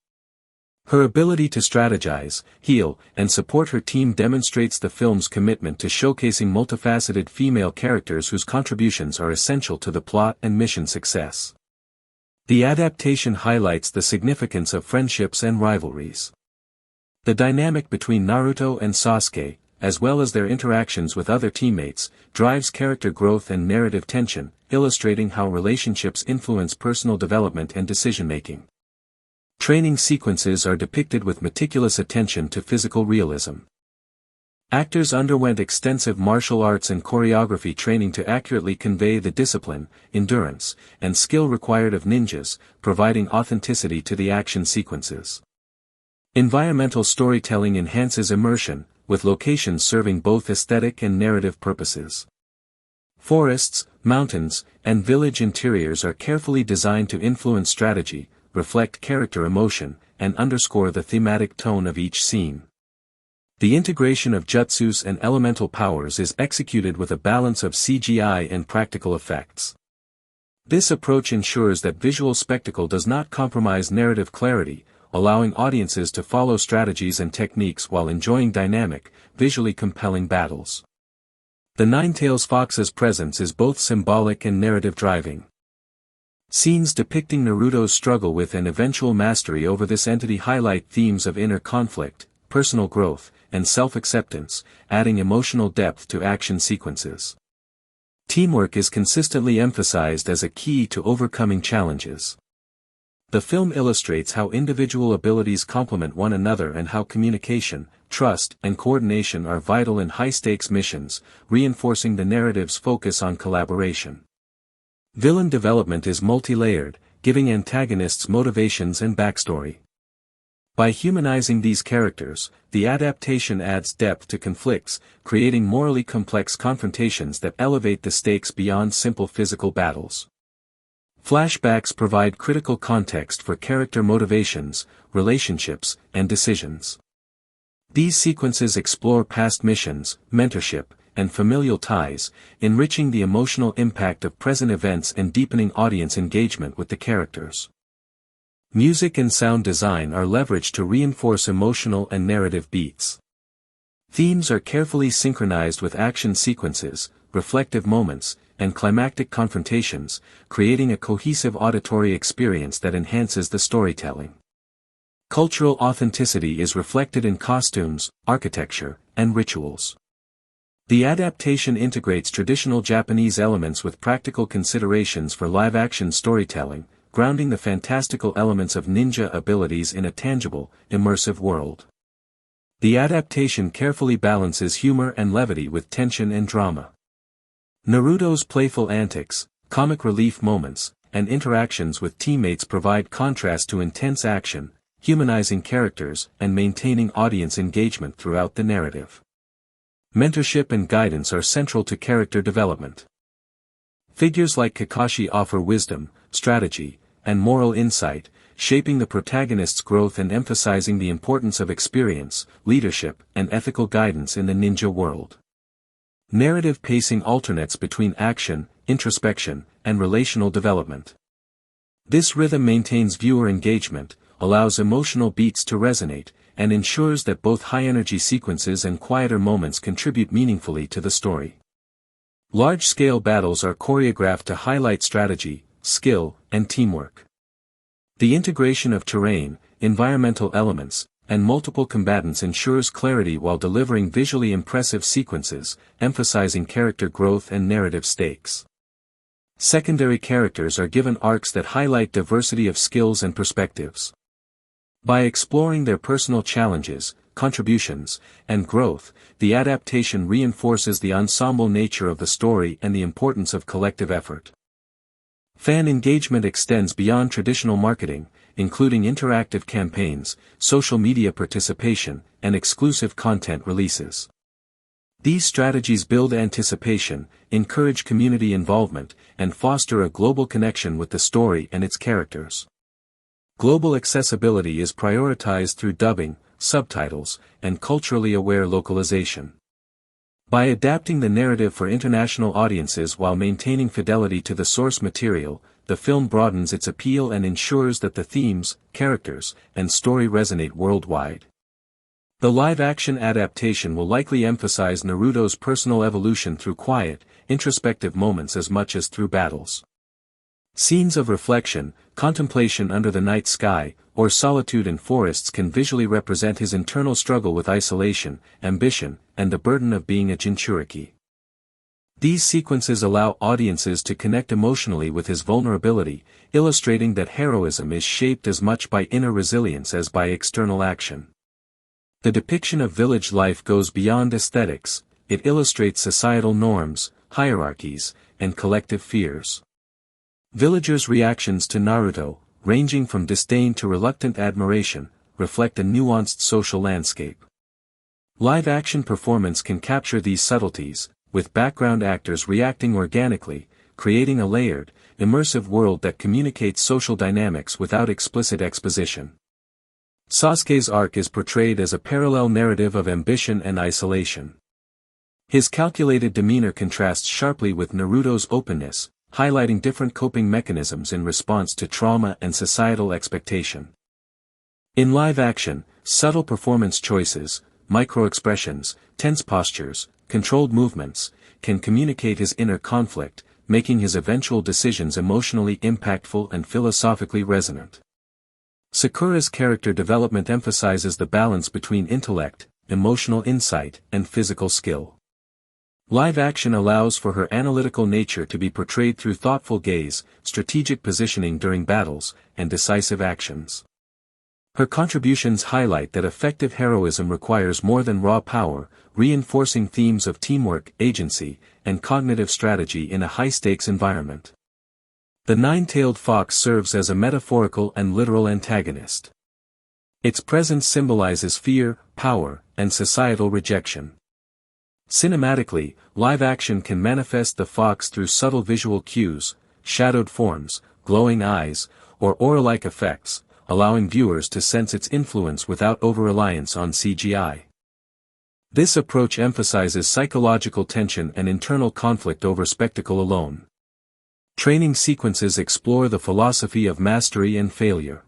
Her ability to strategize, heal, and support her team demonstrates the film's commitment to showcasing multifaceted female characters whose contributions are essential to the plot and mission success. The adaptation highlights the significance of friendships and rivalries. The dynamic between Naruto and Sasuke, as well as their interactions with other teammates, drives character growth and narrative tension, illustrating how relationships influence personal development and decision-making. Training sequences are depicted with meticulous attention to physical realism. Actors underwent extensive martial arts and choreography training to accurately convey the discipline, endurance, and skill required of ninjas, providing authenticity to the action sequences. Environmental storytelling enhances immersion, with locations serving both aesthetic and narrative purposes. Forests, mountains, and village interiors are carefully designed to influence strategy, reflect character emotion, and underscore the thematic tone of each scene. The integration of jutsus and elemental powers is executed with a balance of CGI and practical effects. This approach ensures that visual spectacle does not compromise narrative clarity, allowing audiences to follow strategies and techniques while enjoying dynamic, visually compelling battles. The Ninetales Fox's presence is both symbolic and narrative driving. Scenes depicting Naruto's struggle with and eventual mastery over this entity highlight themes of inner conflict, personal growth, and self-acceptance, adding emotional depth to action sequences. Teamwork is consistently emphasized as a key to overcoming challenges. The film illustrates how individual abilities complement one another and how communication, trust, and coordination are vital in high-stakes missions, reinforcing the narrative's focus on collaboration. Villain development is multi-layered, giving antagonists motivations and backstory. By humanizing these characters, the adaptation adds depth to conflicts, creating morally complex confrontations that elevate the stakes beyond simple physical battles. Flashbacks provide critical context for character motivations, relationships, and decisions. These sequences explore past missions, mentorship, and familial ties, enriching the emotional impact of present events and deepening audience engagement with the characters. Music and sound design are leveraged to reinforce emotional and narrative beats. Themes are carefully synchronized with action sequences, reflective moments, and climactic confrontations, creating a cohesive auditory experience that enhances the storytelling. Cultural authenticity is reflected in costumes, architecture, and rituals. The adaptation integrates traditional Japanese elements with practical considerations for live-action storytelling, grounding the fantastical elements of ninja abilities in a tangible, immersive world. The adaptation carefully balances humor and levity with tension and drama. Naruto's playful antics, comic relief moments, and interactions with teammates provide contrast to intense action, humanizing characters and maintaining audience engagement throughout the narrative. Mentorship and guidance are central to character development. Figures like Kakashi offer wisdom, strategy, and moral insight, shaping the protagonist's growth and emphasizing the importance of experience, leadership, and ethical guidance in the ninja world. Narrative pacing alternates between action, introspection, and relational development. This rhythm maintains viewer engagement, allows emotional beats to resonate, and ensures that both high-energy sequences and quieter moments contribute meaningfully to the story. Large-scale battles are choreographed to highlight strategy, skill, and teamwork. The integration of terrain, environmental elements, and multiple combatants ensures clarity while delivering visually impressive sequences, emphasizing character growth and narrative stakes. Secondary characters are given arcs that highlight diversity of skills and perspectives. By exploring their personal challenges, contributions, and growth, the adaptation reinforces the ensemble nature of the story and the importance of collective effort. Fan engagement extends beyond traditional marketing, including interactive campaigns, social media participation, and exclusive content releases. These strategies build anticipation, encourage community involvement, and foster a global connection with the story and its characters. Global accessibility is prioritized through dubbing, subtitles, and culturally aware localization. By adapting the narrative for international audiences while maintaining fidelity to the source material, the film broadens its appeal and ensures that the themes, characters, and story resonate worldwide. The live-action adaptation will likely emphasize Naruto's personal evolution through quiet, introspective moments as much as through battles. Scenes of reflection, contemplation under the night sky, or solitude in forests can visually represent his internal struggle with isolation, ambition, and the burden of being a Jinchuriki. These sequences allow audiences to connect emotionally with his vulnerability, illustrating that heroism is shaped as much by inner resilience as by external action. The depiction of village life goes beyond aesthetics, it illustrates societal norms, hierarchies, and collective fears. Villagers' reactions to Naruto, ranging from disdain to reluctant admiration, reflect a nuanced social landscape. Live-action performance can capture these subtleties, with background actors reacting organically, creating a layered, immersive world that communicates social dynamics without explicit exposition. Sasuke's arc is portrayed as a parallel narrative of ambition and isolation. His calculated demeanor contrasts sharply with Naruto's openness, highlighting different coping mechanisms in response to trauma and societal expectation. In live action, subtle performance choices, micro-expressions, tense postures, controlled movements, can communicate his inner conflict, making his eventual decisions emotionally impactful and philosophically resonant. Sakura's character development emphasizes the balance between intellect, emotional insight, and physical skill. Live action allows for her analytical nature to be portrayed through thoughtful gaze, strategic positioning during battles, and decisive actions. Her contributions highlight that effective heroism requires more than raw power, reinforcing themes of teamwork, agency, and cognitive strategy in a high-stakes environment. The nine-tailed fox serves as a metaphorical and literal antagonist. Its presence symbolizes fear, power, and societal rejection. Cinematically, live action can manifest the fox through subtle visual cues, shadowed forms, glowing eyes, or aura-like effects, allowing viewers to sense its influence without over-reliance on CGI. This approach emphasizes psychological tension and internal conflict over spectacle alone. Training sequences explore the philosophy of mastery and failure.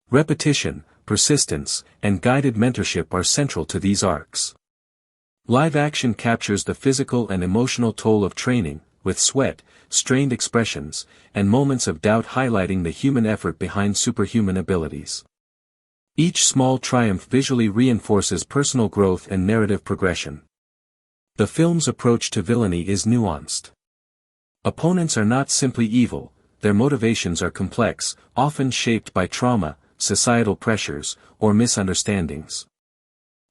Repetition, persistence, and guided mentorship are central to these arcs. Live action captures the physical and emotional toll of training, with sweat, strained expressions, and moments of doubt highlighting the human effort behind superhuman abilities. Each small triumph visually reinforces personal growth and narrative progression. The film's approach to villainy is nuanced. Opponents are not simply evil, their motivations are complex, often shaped by trauma, societal pressures, or misunderstandings.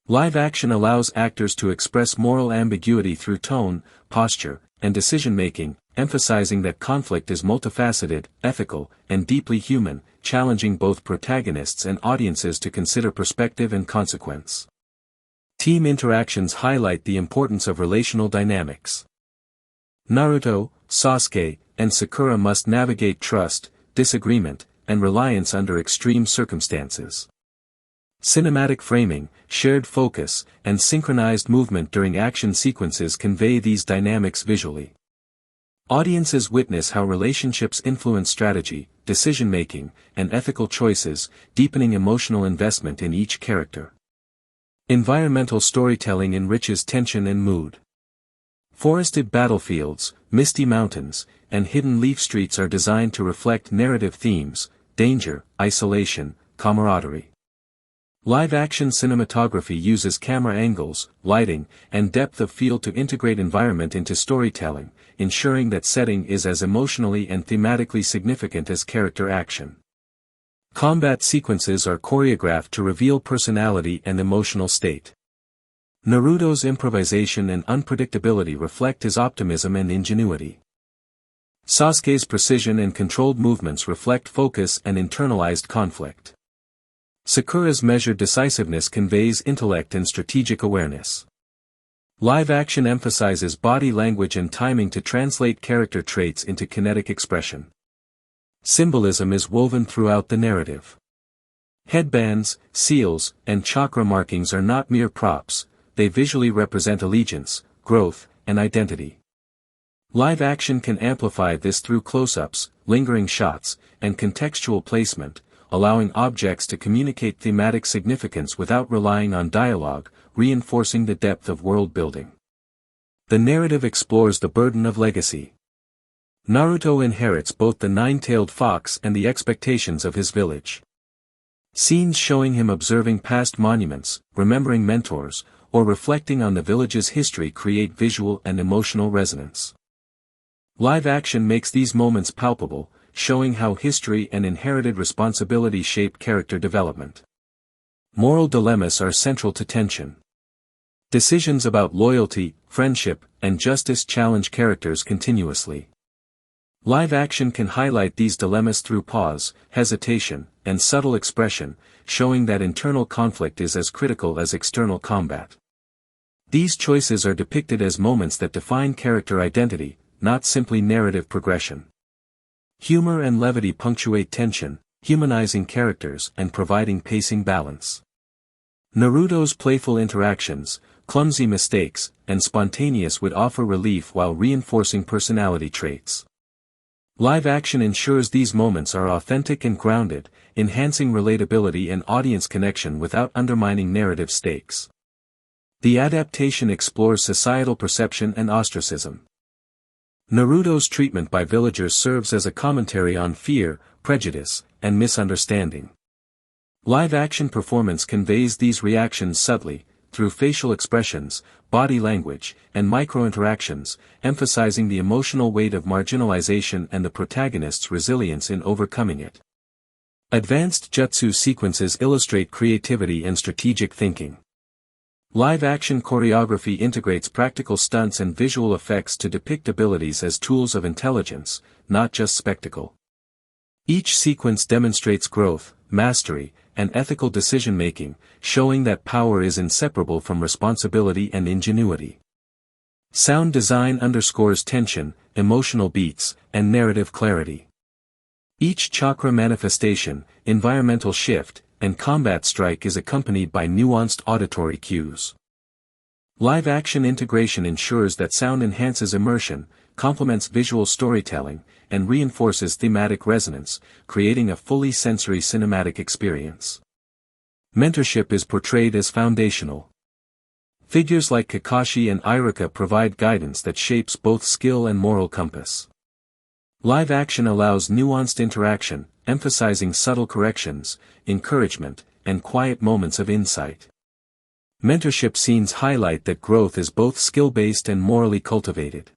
Live action allows actors to express moral ambiguity through tone, posture, and decision-making, emphasizing that conflict is multifaceted, ethical, and deeply human, challenging both protagonists and audiences to consider perspective and consequence. Team interactions highlight the importance of relational dynamics. Naruto, Sasuke, and Sakura must navigate trust, disagreement, and reliance under extreme circumstances. Cinematic framing, shared focus, and synchronized movement during action sequences convey these dynamics visually. Audiences witness how relationships influence strategy, decision-making, and ethical choices, deepening emotional investment in each character. Environmental storytelling enriches tension and mood. Forested battlefields, misty mountains, and hidden leaf streets are designed to reflect narrative themes, danger, isolation, camaraderie. Live-action cinematography uses camera angles, lighting, and depth of field to integrate environment into storytelling, ensuring that setting is as emotionally and thematically significant as character action. Combat sequences are choreographed to reveal personality and emotional state. Naruto's improvisation and unpredictability reflect his optimism and ingenuity. Sasuke's precision and controlled movements reflect focus and internalized conflict. Sakura's measured decisiveness conveys intellect and strategic awareness. Live action emphasizes body language and timing to translate character traits into kinetic expression. Symbolism is woven throughout the narrative. Headbands, seals, and chakra markings are not mere props, they visually represent allegiance, growth, and identity. Live action can amplify this through close-ups, lingering shots, and contextual placement, allowing objects to communicate thematic significance without relying on dialogue, reinforcing the depth of world building. The narrative explores the burden of legacy. Naruto inherits both the nine-tailed fox and the expectations of his village. Scenes showing him observing past monuments, remembering mentors, or reflecting on the village's history create visual and emotional resonance. Live action makes these moments palpable, showing how history and inherited responsibility shape character development. Moral dilemmas are central to tension. Decisions about loyalty, friendship, and justice challenge characters continuously. Live action can highlight these dilemmas through pause, hesitation, and subtle expression, showing that internal conflict is as critical as external combat. These choices are depicted as moments that define character identity, not simply narrative progression. Humor and levity punctuate tension, humanizing characters and providing pacing balance. Naruto's playful interactions, clumsy mistakes, and spontaneous wit offer relief while reinforcing personality traits. Live action ensures these moments are authentic and grounded, enhancing relatability and audience connection without undermining narrative stakes. The adaptation explores societal perception and ostracism. Naruto's treatment by villagers serves as a commentary on fear, prejudice, and misunderstanding. Live-action performance conveys these reactions subtly, through facial expressions, body language, and micro-interactions, emphasizing the emotional weight of marginalization and the protagonist's resilience in overcoming it. Advanced jutsu sequences illustrate creativity and strategic thinking. Live-action choreography integrates practical stunts and visual effects to depict abilities as tools of intelligence, not just spectacle. Each sequence demonstrates growth, mastery, and ethical decision-making, showing that power is inseparable from responsibility and ingenuity. Sound design underscores tension, emotional beats, and narrative clarity. Each chakra manifestation, environmental shift, and combat strike is accompanied by nuanced auditory cues. Live-action integration ensures that sound enhances immersion, complements visual storytelling, and reinforces thematic resonance, creating a fully sensory cinematic experience. Mentorship is portrayed as foundational. Figures like Kakashi and Iruka provide guidance that shapes both skill and moral compass. Live action allows nuanced interaction, emphasizing subtle corrections, encouragement, and quiet moments of insight. Mentorship scenes highlight that growth is both skill-based and morally cultivated.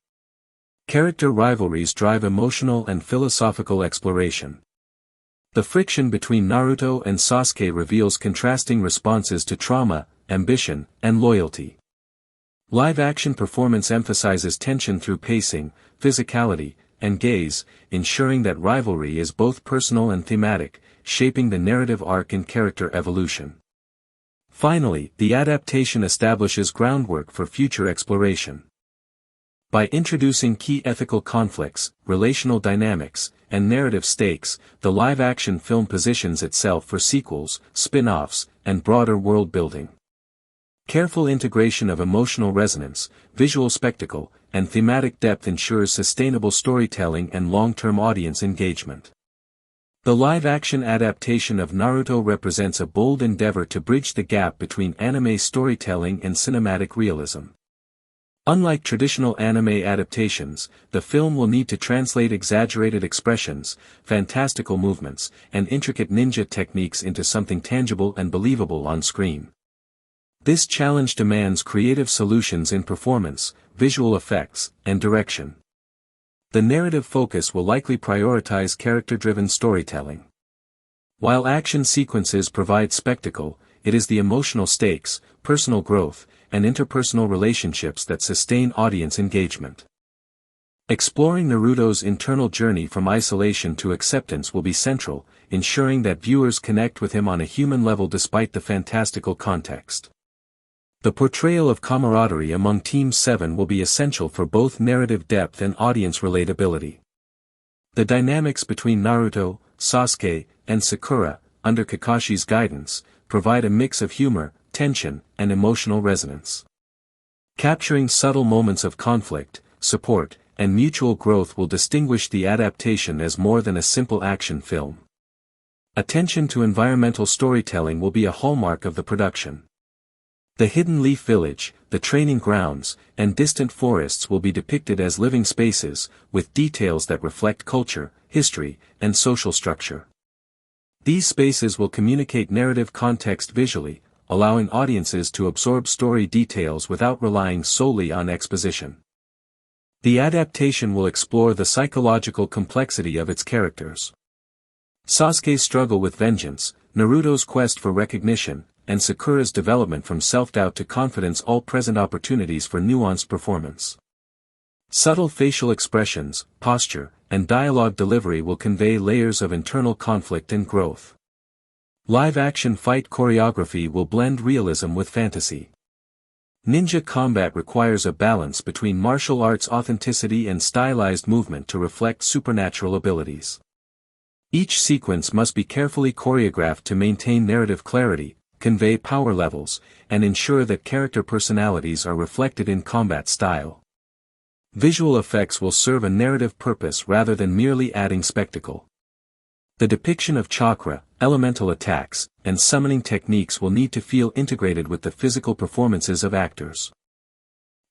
Character rivalries drive emotional and philosophical exploration. The friction between Naruto and Sasuke reveals contrasting responses to trauma, ambition, and loyalty. Live-action performance emphasizes tension through pacing, physicality, and gaze, ensuring that rivalry is both personal and thematic, shaping the narrative arc and character evolution. Finally, the adaptation establishes groundwork for future exploration. By introducing key ethical conflicts, relational dynamics, and narrative stakes, the live-action film positions itself for sequels, spin-offs, and broader world-building. Careful integration of emotional resonance, visual spectacle, and thematic depth ensures sustainable storytelling and long-term audience engagement. The live-action adaptation of Naruto represents a bold endeavor to bridge the gap between anime storytelling and cinematic realism. Unlike traditional anime adaptations, the film will need to translate exaggerated expressions, fantastical movements, and intricate ninja techniques into something tangible and believable on screen. This challenge demands creative solutions in performance, visual effects, and direction. The narrative focus will likely prioritize character-driven storytelling. While action sequences provide spectacle, it is the emotional stakes, personal growth, and interpersonal relationships that sustain audience engagement. Exploring Naruto's internal journey from isolation to acceptance will be central, ensuring that viewers connect with him on a human level despite the fantastical context. The portrayal of camaraderie among Team 7 will be essential for both narrative depth and audience relatability. The dynamics between Naruto, Sasuke, and Sakura, under Kakashi's guidance, provide a mix of humor, tension, and emotional resonance. Capturing subtle moments of conflict, support, and mutual growth will distinguish the adaptation as more than a simple action film. Attention to environmental storytelling will be a hallmark of the production. The hidden leaf village, the training grounds, and distant forests will be depicted as living spaces, with details that reflect culture, history, and social structure. These spaces will communicate narrative context visually, allowing audiences to absorb story details without relying solely on exposition. The adaptation will explore the psychological complexity of its characters. Sasuke's struggle with vengeance, Naruto's quest for recognition, and Sakura's development from self-doubt to confidence all present opportunities for nuanced performance. Subtle facial expressions, posture, and dialogue delivery will convey layers of internal conflict and growth. Live-action fight choreography will blend realism with fantasy. Ninja combat requires a balance between martial arts authenticity and stylized movement to reflect supernatural abilities. Each sequence must be carefully choreographed to maintain narrative clarity, convey power levels, and ensure that character personalities are reflected in combat style. Visual effects will serve a narrative purpose rather than merely adding spectacle. The depiction of chakra, elemental attacks, and summoning techniques will need to feel integrated with the physical performances of actors.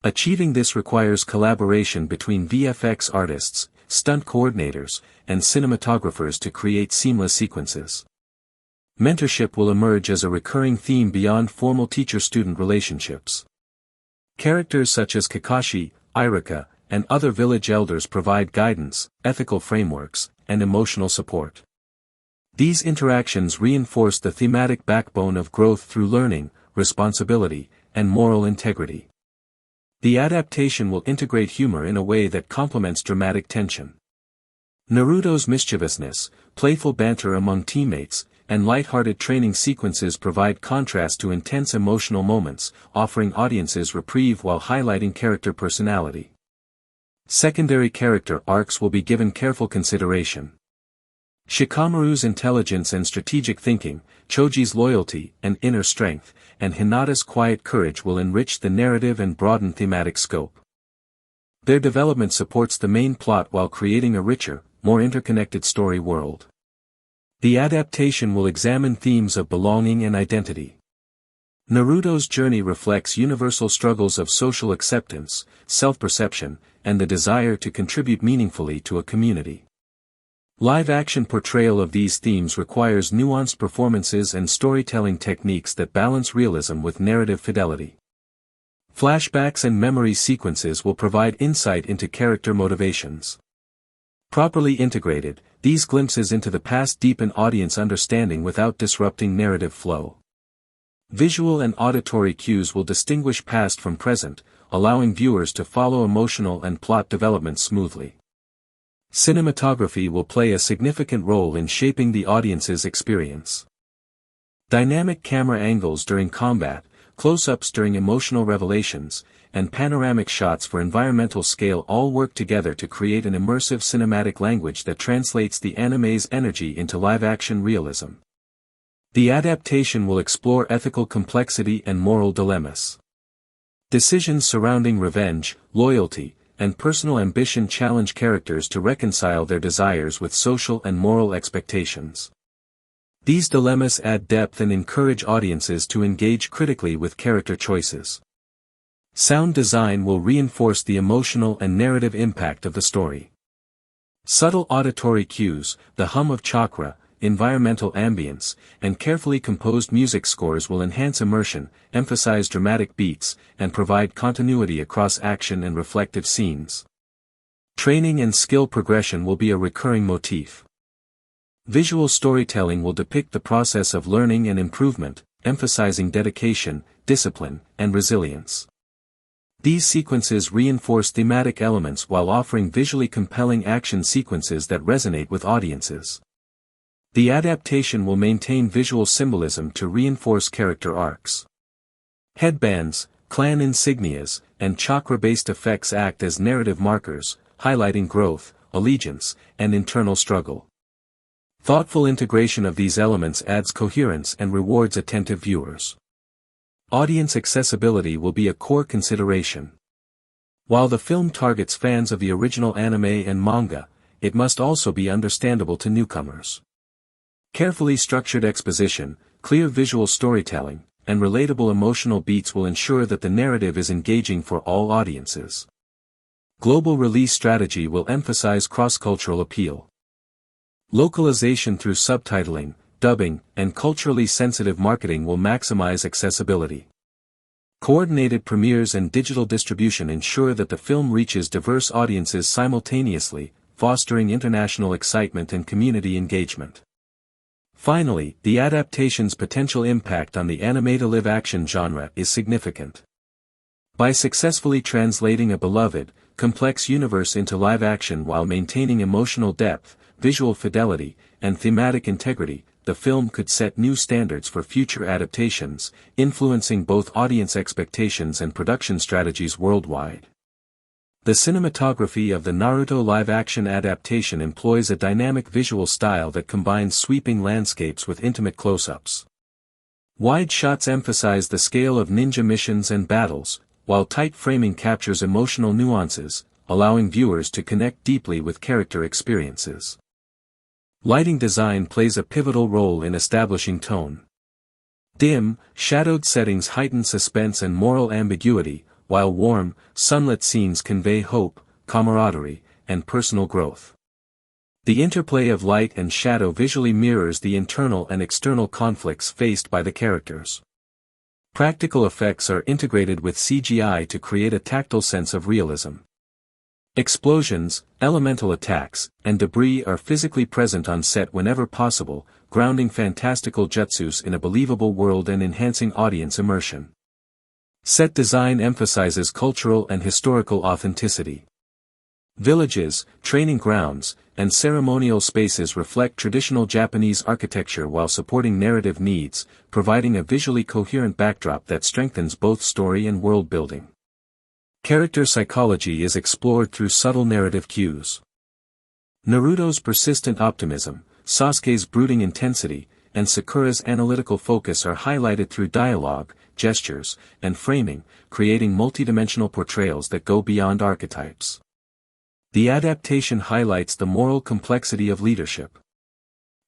Achieving this requires collaboration between VFX artists, stunt coordinators, and cinematographers to create seamless sequences. Mentorship will emerge as a recurring theme beyond formal teacher-student relationships. Characters such as Kakashi, Iruka, and other village elders provide guidance, ethical frameworks, and emotional support. These interactions reinforce the thematic backbone of growth through learning, responsibility, and moral integrity. The adaptation will integrate humor in a way that complements dramatic tension. Naruto's mischievousness, playful banter among teammates, and light-hearted training sequences provide contrast to intense emotional moments, offering audiences reprieve while highlighting character personality. Secondary character arcs will be given careful consideration. Shikamaru's intelligence and strategic thinking, Choji's loyalty and inner strength, and Hinata's quiet courage will enrich the narrative and broaden thematic scope. Their development supports the main plot while creating a richer, more interconnected story world. The adaptation will examine themes of belonging and identity. Naruto's journey reflects universal struggles of social acceptance, self-perception, and the desire to contribute meaningfully to a community. Live-action portrayal of these themes requires nuanced performances and storytelling techniques that balance realism with narrative fidelity. Flashbacks and memory sequences will provide insight into character motivations. Properly integrated, these glimpses into the past deepen audience understanding without disrupting narrative flow. Visual and auditory cues will distinguish past from present, allowing viewers to follow emotional and plot development smoothly. Cinematography will play a significant role in shaping the audience's experience. Dynamic camera angles during combat, close-ups during emotional revelations, and panoramic shots for environmental scale all work together to create an immersive cinematic language that translates the anime's energy into live-action realism. The adaptation will explore ethical complexity and moral dilemmas. Decisions surrounding revenge, loyalty, and personal ambition challenge characters to reconcile their desires with social and moral expectations. These dilemmas add depth and encourage audiences to engage critically with character choices. Sound design will reinforce the emotional and narrative impact of the story. Subtle auditory cues, the hum of chakra, environmental ambience, and carefully composed music scores will enhance immersion, emphasize dramatic beats, and provide continuity across action and reflective scenes. Training and skill progression will be a recurring motif. Visual storytelling will depict the process of learning and improvement, emphasizing dedication, discipline, and resilience. These sequences reinforce thematic elements while offering visually compelling action sequences that resonate with audiences. The adaptation will maintain visual symbolism to reinforce character arcs. Headbands, clan insignias, and chakra-based effects act as narrative markers, highlighting growth, allegiance, and internal struggle. Thoughtful integration of these elements adds coherence and rewards attentive viewers. Audience accessibility will be a core consideration. While the film targets fans of the original anime and manga, it must also be understandable to newcomers. Carefully structured exposition, clear visual storytelling, and relatable emotional beats will ensure that the narrative is engaging for all audiences. Global release strategy will emphasize cross-cultural appeal. Localization through subtitling, dubbing, and culturally sensitive marketing will maximize accessibility. Coordinated premieres and digital distribution ensure that the film reaches diverse audiences simultaneously, fostering international excitement and community engagement. Finally, the adaptation's potential impact on the Naruto live action genre is significant. By successfully translating a beloved, complex universe into live action while maintaining emotional depth, visual fidelity, and thematic integrity, the film could set new standards for future adaptations, influencing both audience expectations and production strategies worldwide. The cinematography of the Naruto live-action adaptation employs a dynamic visual style that combines sweeping landscapes with intimate close-ups. Wide shots emphasize the scale of ninja missions and battles, while tight framing captures emotional nuances, allowing viewers to connect deeply with character experiences. Lighting design plays a pivotal role in establishing tone. Dim, shadowed settings heighten suspense and moral ambiguity, while warm, sunlit scenes convey hope, camaraderie, and personal growth. The interplay of light and shadow visually mirrors the internal and external conflicts faced by the characters. Practical effects are integrated with CGI to create a tactile sense of realism. Explosions, elemental attacks, and debris are physically present on set whenever possible, grounding fantastical jutsus in a believable world and enhancing audience immersion. Set design emphasizes cultural and historical authenticity. Villages, training grounds, and ceremonial spaces reflect traditional Japanese architecture while supporting narrative needs, providing a visually coherent backdrop that strengthens both story and world building. Character psychology is explored through subtle narrative cues. Naruto's persistent optimism, Sasuke's brooding intensity, and Sakura's analytical focus are highlighted through dialogue, gestures, and framing, creating multidimensional portrayals that go beyond archetypes. The adaptation highlights the moral complexity of leadership.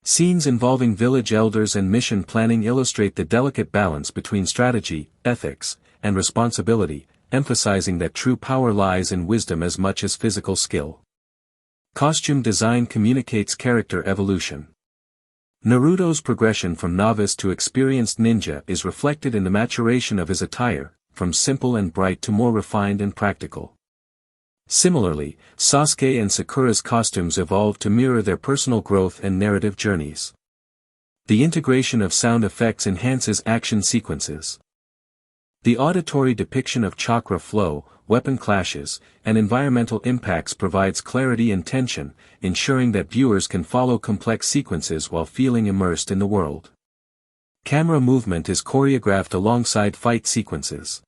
Scenes involving village elders and mission planning illustrate the delicate balance between strategy, ethics, and responsibility, emphasizing that true power lies in wisdom as much as physical skill. Costume design communicates character evolution. Naruto's progression from novice to experienced ninja is reflected in the maturation of his attire, from simple and bright to more refined and practical. Similarly, Sasuke and Sakura's costumes evolve to mirror their personal growth and narrative journeys. The integration of sound effects enhances action sequences. The auditory depiction of chakra flow, weapon clashes, and environmental impacts provides clarity and tension, ensuring that viewers can follow complex sequences while feeling immersed in the world. Camera movement is choreographed alongside fight sequences.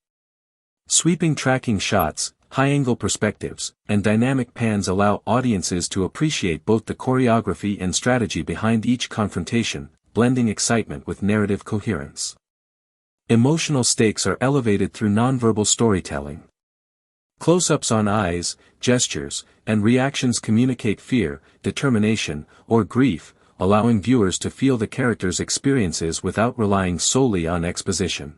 Sweeping tracking shots, high-angle perspectives, and dynamic pans allow audiences to appreciate both the choreography and strategy behind each confrontation, blending excitement with narrative coherence. Emotional stakes are elevated through nonverbal storytelling. Close-ups on eyes, gestures, and reactions communicate fear, determination, or grief, allowing viewers to feel the characters' experiences without relying solely on exposition.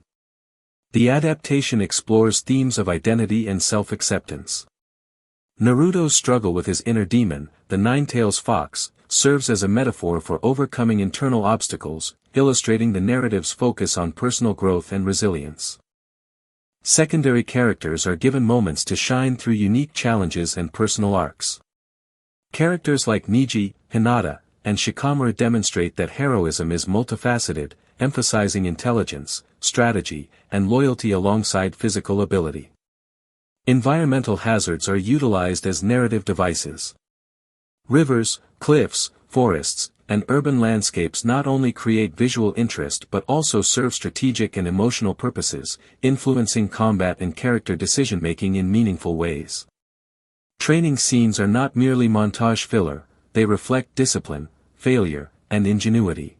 The adaptation explores themes of identity and self-acceptance. Naruto's struggle with his inner demon, the Nine-Tails Fox, serves as a metaphor for overcoming internal obstacles, illustrating the narrative's focus on personal growth and resilience. Secondary characters are given moments to shine through unique challenges and personal arcs. Characters like Neji, Hinata, and Shikamaru demonstrate that heroism is multifaceted, emphasizing intelligence, strategy, and loyalty alongside physical ability. Environmental hazards are utilized as narrative devices. Rivers, cliffs, forests, and urban landscapes not only create visual interest but also serve strategic and emotional purposes, influencing combat and character decision-making in meaningful ways. Training scenes are not merely montage filler, they reflect discipline, failure, and ingenuity.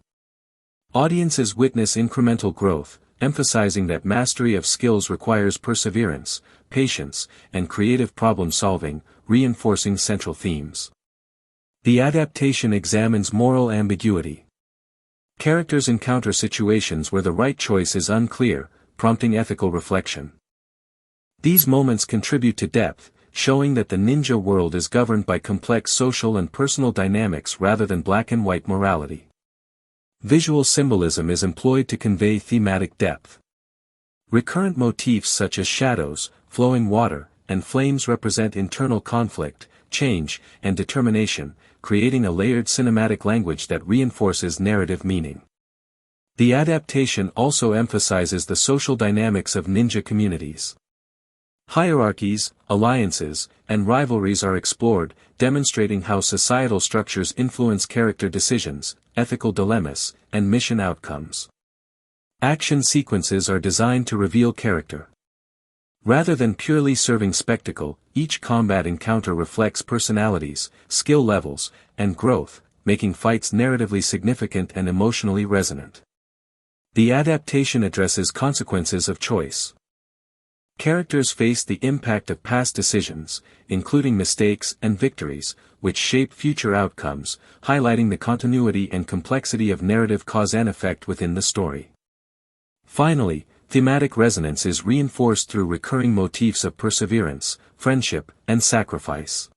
Audiences witness incremental growth, emphasizing that mastery of skills requires perseverance, patience, and creative problem-solving, reinforcing central themes. The adaptation examines moral ambiguity. Characters encounter situations where the right choice is unclear, prompting ethical reflection. These moments contribute to depth, showing that the ninja world is governed by complex social and personal dynamics rather than black-and-white morality. Visual symbolism is employed to convey thematic depth. Recurrent motifs such as shadows, flowing water, and flames represent internal conflict, change, and determination, creating a layered cinematic language that reinforces narrative meaning. The adaptation also emphasizes the social dynamics of ninja communities. Hierarchies, alliances, and rivalries are explored, demonstrating how societal structures influence character decisions, ethical dilemmas, and mission outcomes. Action sequences are designed to reveal character. Rather than purely serving spectacle, each combat encounter reflects personalities, skill levels, and growth, making fights narratively significant and emotionally resonant. The adaptation addresses consequences of choice. Characters face the impact of past decisions, including mistakes and victories, which shape future outcomes, highlighting the continuity and complexity of narrative cause and effect within the story. Finally, thematic resonance is reinforced through recurring motifs of perseverance, friendship, and sacrifice.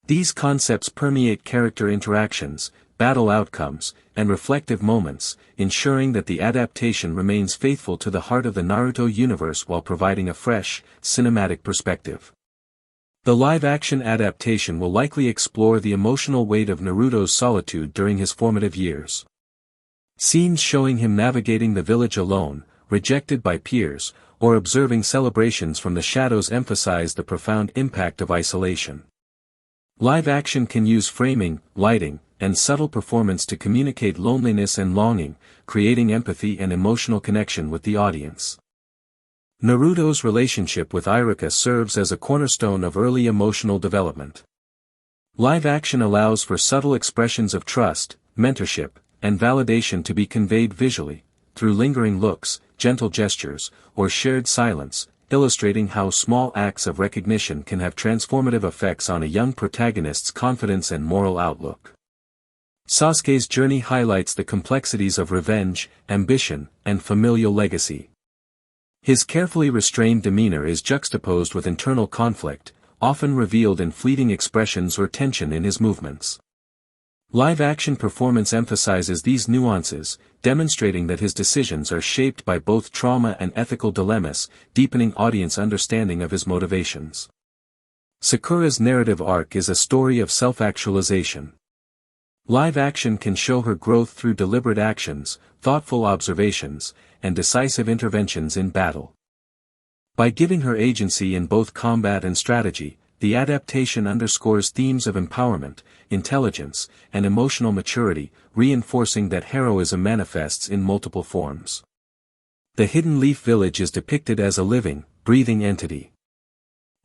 These concepts permeate character interactions, battle outcomes, and reflective moments, ensuring that the adaptation remains faithful to the heart of the Naruto universe while providing a fresh, cinematic perspective. The live-action adaptation will likely explore the emotional weight of Naruto's solitude during his formative years. Scenes showing him navigating the village alone, rejected by peers, or observing celebrations from the shadows emphasize the profound impact of isolation. Live action can use framing, lighting, and subtle performance to communicate loneliness and longing, creating empathy and emotional connection with the audience. Naruto's relationship with Iruka serves as a cornerstone of early emotional development. Live action allows for subtle expressions of trust, mentorship, and validation to be conveyed visually, through lingering looks, gentle gestures, or shared silence, illustrating how small acts of recognition can have transformative effects on a young protagonist's confidence and moral outlook. Sasuke's journey highlights the complexities of revenge, ambition, and familial legacy. His carefully restrained demeanor is juxtaposed with internal conflict, often revealed in fleeting expressions or tension in his movements. Live-action performance emphasizes these nuances, demonstrating that his decisions are shaped by both trauma and ethical dilemmas, deepening audience understanding of his motivations. Sakura's narrative arc is a story of self-actualization. Live action can show her growth through deliberate actions, thoughtful observations, and decisive interventions in battle. By giving her agency in both combat and strategy, the adaptation underscores themes of empowerment, intelligence, and emotional maturity, reinforcing that heroism manifests in multiple forms. The Hidden Leaf Village is depicted as a living, breathing entity.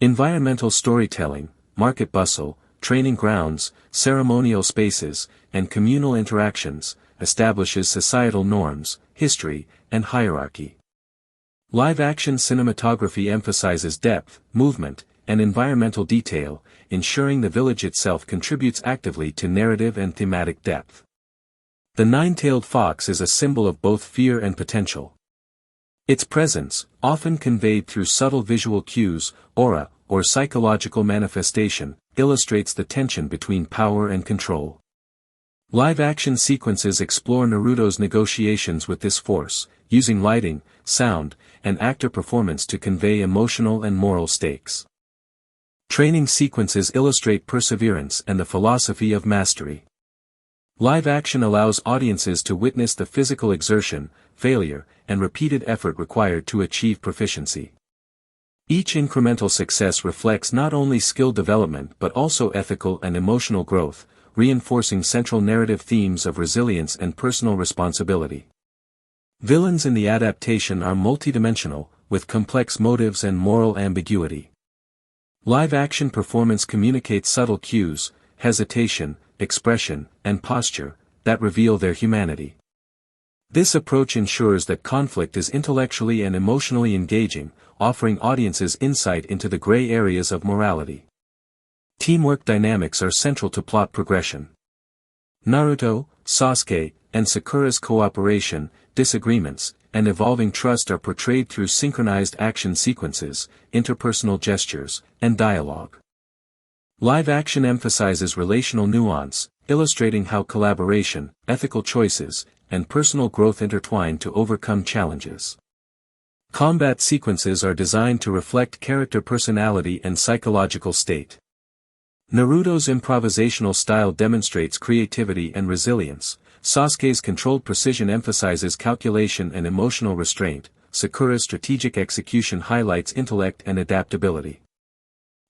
Environmental storytelling, market bustle, training grounds, ceremonial spaces, and communal interactions, establishes societal norms, history, and hierarchy. Live-action cinematography emphasizes depth, movement, and environmental detail, ensuring the village itself contributes actively to narrative and thematic depth. The nine-tailed fox is a symbol of both fear and potential. Its presence, often conveyed through subtle visual cues, aura, or psychological manifestation, illustrates the tension between power and control. Live-action sequences explore Naruto's negotiations with this force, using lighting, sound, and actor performance to convey emotional and moral stakes. Training sequences illustrate perseverance and the philosophy of mastery. Live action allows audiences to witness the physical exertion, failure, and repeated effort required to achieve proficiency. Each incremental success reflects not only skill development but also ethical and emotional growth, reinforcing central narrative themes of resilience and personal responsibility. Villains in the adaptation are multidimensional, with complex motives and moral ambiguity. Live-action performance communicates subtle cues, hesitation, expression, and posture, that reveal their humanity. This approach ensures that conflict is intellectually and emotionally engaging, offering audiences insight into the gray areas of morality. Teamwork dynamics are central to plot progression. Naruto, Sasuke, and Sakura's cooperation, disagreements, and evolving trust are portrayed through synchronized action sequences, interpersonal gestures, and dialogue. Live action emphasizes relational nuance, illustrating how collaboration, ethical choices, and personal growth intertwine to overcome challenges. Combat sequences are designed to reflect character personality and psychological state. Naruto's improvisational style demonstrates creativity and resilience, Sasuke's controlled precision emphasizes calculation and emotional restraint, Sakura's strategic execution highlights intellect and adaptability.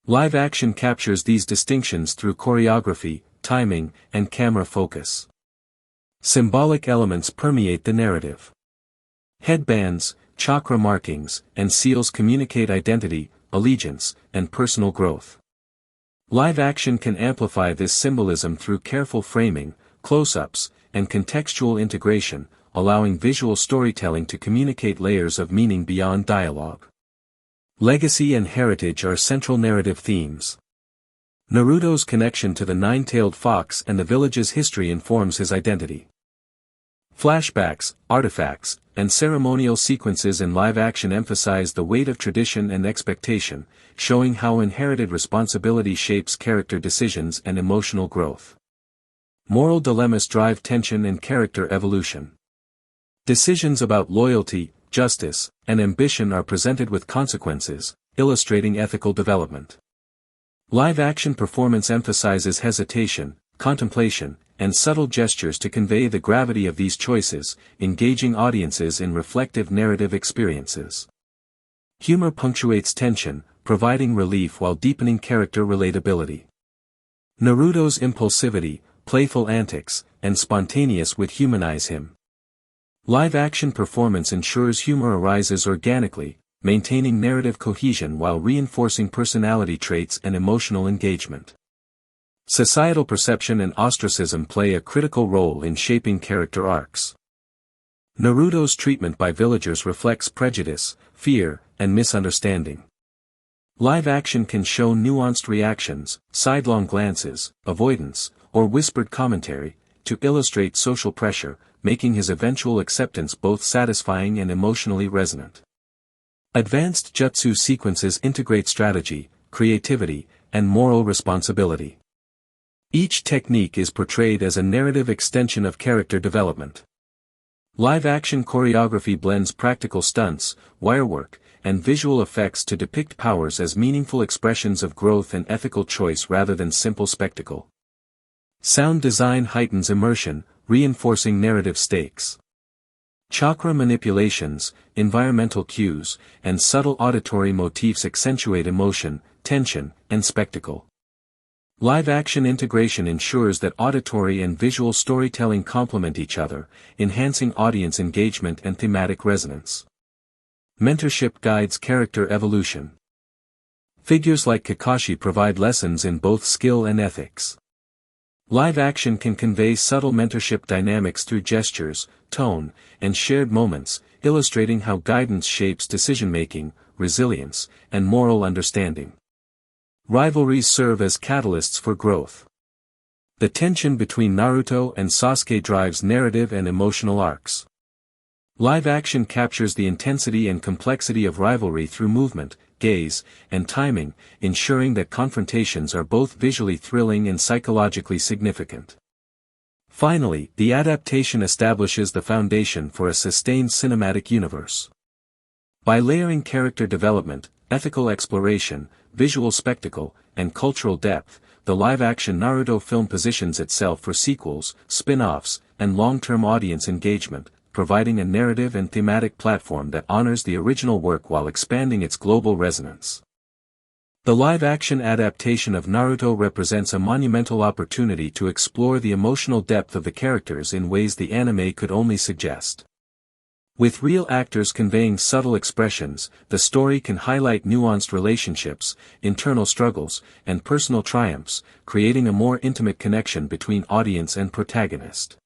Live action captures these distinctions through choreography, timing, and camera focus. Symbolic elements permeate the narrative. Headbands, chakra markings, and seals communicate identity, allegiance, and personal growth. Live action can amplify this symbolism through careful framing, close-ups, and contextual integration, allowing visual storytelling to communicate layers of meaning beyond dialogue. Legacy and heritage are central narrative themes. Naruto's connection to the nine-tailed fox and the village's history informs his identity. Flashbacks, artifacts, and ceremonial sequences in live action emphasize the weight of tradition and expectation, showing how inherited responsibility shapes character decisions and emotional growth. Moral dilemmas drive tension and character evolution. Decisions about loyalty, justice, and ambition are presented with consequences, illustrating ethical development. Live-action performance emphasizes hesitation, contemplation, and subtle gestures to convey the gravity of these choices, engaging audiences in reflective narrative experiences. Humor punctuates tension, providing relief while deepening character relatability. Naruto's impulsivity, playful antics, and spontaneous wit humanize him. Live-action performance ensures humor arises organically, maintaining narrative cohesion while reinforcing personality traits and emotional engagement. Societal perception and ostracism play a critical role in shaping character arcs. Naruto's treatment by villagers reflects prejudice, fear, and misunderstanding. Live action can show nuanced reactions, sidelong glances, avoidance, or whispered commentary, to illustrate social pressure, making his eventual acceptance both satisfying and emotionally resonant. Advanced jutsu sequences integrate strategy, creativity, and moral responsibility. Each technique is portrayed as a narrative extension of character development. Live-action choreography blends practical stunts, wirework, and visual effects to depict powers as meaningful expressions of growth and ethical choice rather than simple spectacle. Sound design heightens immersion, reinforcing narrative stakes. Chakra manipulations, environmental cues, and subtle auditory motifs accentuate emotion, tension, and spectacle. Live-action integration ensures that auditory and visual storytelling complement each other, enhancing audience engagement and thematic resonance. Mentorship guides character evolution. Figures like Kakashi provide lessons in both skill and ethics. Live action can convey subtle mentorship dynamics through gestures, tone, and shared moments, illustrating how guidance shapes decision-making, resilience, and moral understanding. Rivalries serve as catalysts for growth. The tension between Naruto and Sasuke drives narrative and emotional arcs. Live action captures the intensity and complexity of rivalry through movement, gaze, and timing, ensuring that confrontations are both visually thrilling and psychologically significant. Finally, the adaptation establishes the foundation for a sustained cinematic universe. By layering character development, ethical exploration, visual spectacle, and cultural depth, the live-action Naruto film positions itself for sequels, spin-offs, and long-term audience engagement, providing a narrative and thematic platform that honors the original work while expanding its global resonance. The live-action adaptation of Naruto represents a monumental opportunity to explore the emotional depth of the characters in ways the anime could only suggest. With real actors conveying subtle expressions, the story can highlight nuanced relationships, internal struggles, and personal triumphs, creating a more intimate connection between audience and protagonist.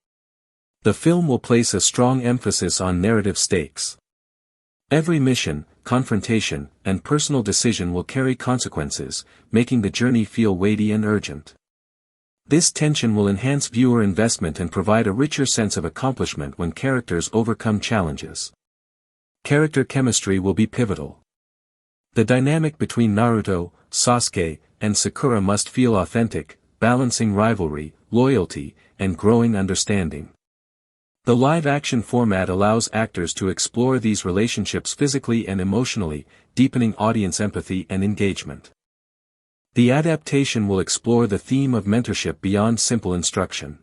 The film will place a strong emphasis on narrative stakes. Every mission, confrontation, and personal decision will carry consequences, making the journey feel weighty and urgent. This tension will enhance viewer investment and provide a richer sense of accomplishment when characters overcome challenges. Character chemistry will be pivotal. The dynamic between Naruto, Sasuke, and Sakura must feel authentic, balancing rivalry, loyalty, and growing understanding. The live-action format allows actors to explore these relationships physically and emotionally, deepening audience empathy and engagement. The adaptation will explore the theme of mentorship beyond simple instruction.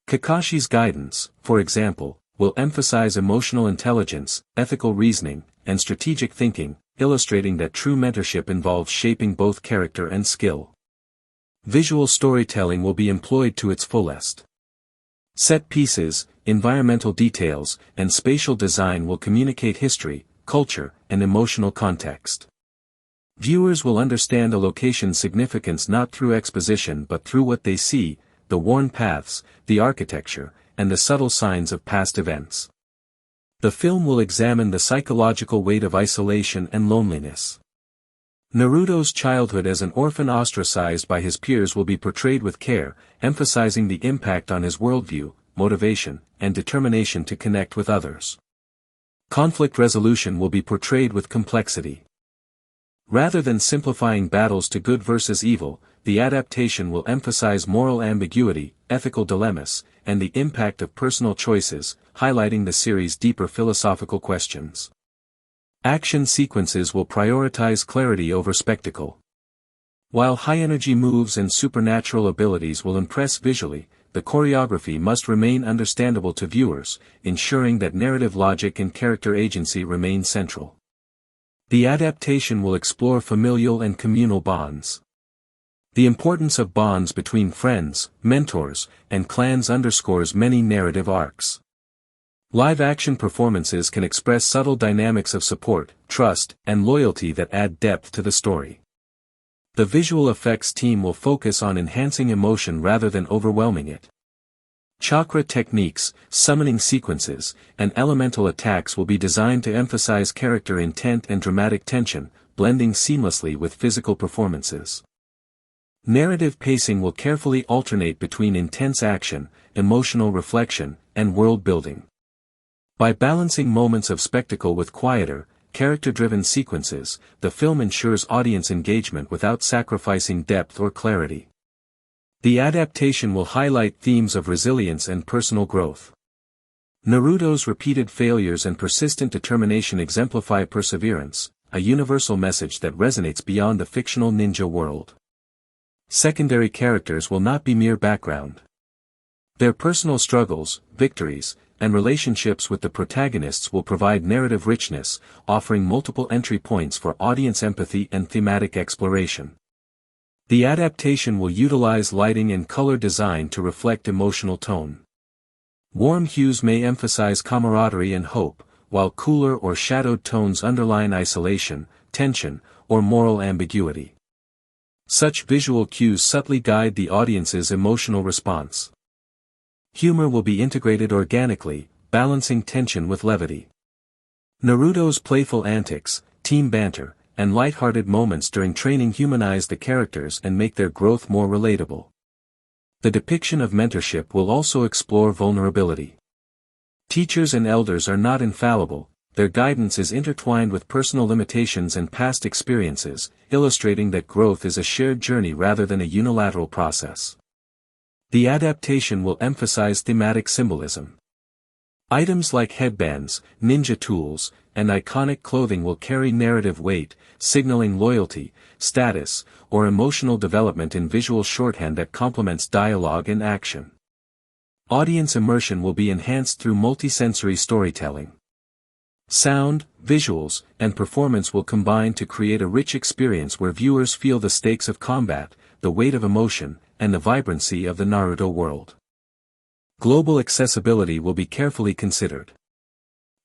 Kakashi's guidance, for example, will emphasize emotional intelligence, ethical reasoning, and strategic thinking, illustrating that true mentorship involves shaping both character and skill. Visual storytelling will be employed to its fullest. Set pieces, environmental details, and spatial design will communicate history, culture, and emotional context. Viewers will understand a location's significance not through exposition but through what they see, the worn paths, the architecture, and the subtle signs of past events. The film will examine the psychological weight of isolation and loneliness. Naruto's childhood as an orphan ostracized by his peers will be portrayed with care, emphasizing the impact on his worldview, motivation, and determination to connect with others. Conflict resolution will be portrayed with complexity. Rather than simplifying battles to good versus evil, the adaptation will emphasize moral ambiguity, ethical dilemmas, and the impact of personal choices, highlighting the series' deeper philosophical questions. Action sequences will prioritize clarity over spectacle. While high-energy moves and supernatural abilities will impress visually, the choreography must remain understandable to viewers, ensuring that narrative logic and character agency remain central. The adaptation will explore familial and communal bonds. The importance of bonds between friends, mentors, and clans underscores many narrative arcs. Live-action performances can express subtle dynamics of support, trust, and loyalty that add depth to the story. The visual effects team will focus on enhancing emotion rather than overwhelming it. Chakra techniques, summoning sequences, and elemental attacks will be designed to emphasize character intent and dramatic tension, blending seamlessly with physical performances. Narrative pacing will carefully alternate between intense action, emotional reflection, and world building. By balancing moments of spectacle with quieter, character-driven sequences, the film ensures audience engagement without sacrificing depth or clarity. The adaptation will highlight themes of resilience and personal growth. Naruto's repeated failures and persistent determination exemplify perseverance, a universal message that resonates beyond the fictional ninja world. Secondary characters will not be mere background. Their personal struggles, victories, and relationships with the protagonists will provide narrative richness, offering multiple entry points for audience empathy and thematic exploration. The adaptation will utilize lighting and color design to reflect emotional tone. Warm hues may emphasize camaraderie and hope, while cooler or shadowed tones underline isolation, tension, or moral ambiguity. Such visual cues subtly guide the audience's emotional response. Humor will be integrated organically, balancing tension with levity. Naruto's playful antics, team banter, and light-hearted moments during training humanize the characters and make their growth more relatable. The depiction of mentorship will also explore vulnerability. Teachers and elders are not infallible, their guidance is intertwined with personal limitations and past experiences, illustrating that growth is a shared journey rather than a unilateral process. The adaptation will emphasize thematic symbolism. Items like headbands, ninja tools, and iconic clothing will carry narrative weight, signaling loyalty, status, or emotional development in visual shorthand that complements dialogue and action. Audience immersion will be enhanced through multisensory storytelling. Sound, visuals, and performance will combine to create a rich experience where viewers feel the stakes of combat, the weight of emotion, and the vibrancy of the Naruto world. Global accessibility will be carefully considered.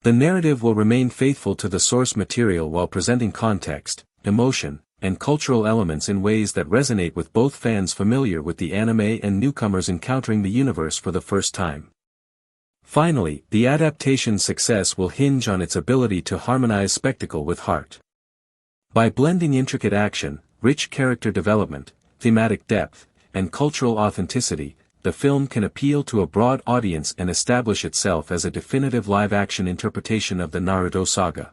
The narrative will remain faithful to the source material while presenting context, emotion, and cultural elements in ways that resonate with both fans familiar with the anime and newcomers encountering the universe for the first time. Finally, the adaptation's success will hinge on its ability to harmonize spectacle with heart. By blending intricate action, rich character development, thematic depth, and cultural authenticity, the film can appeal to a broad audience and establish itself as a definitive live-action interpretation of the Naruto saga.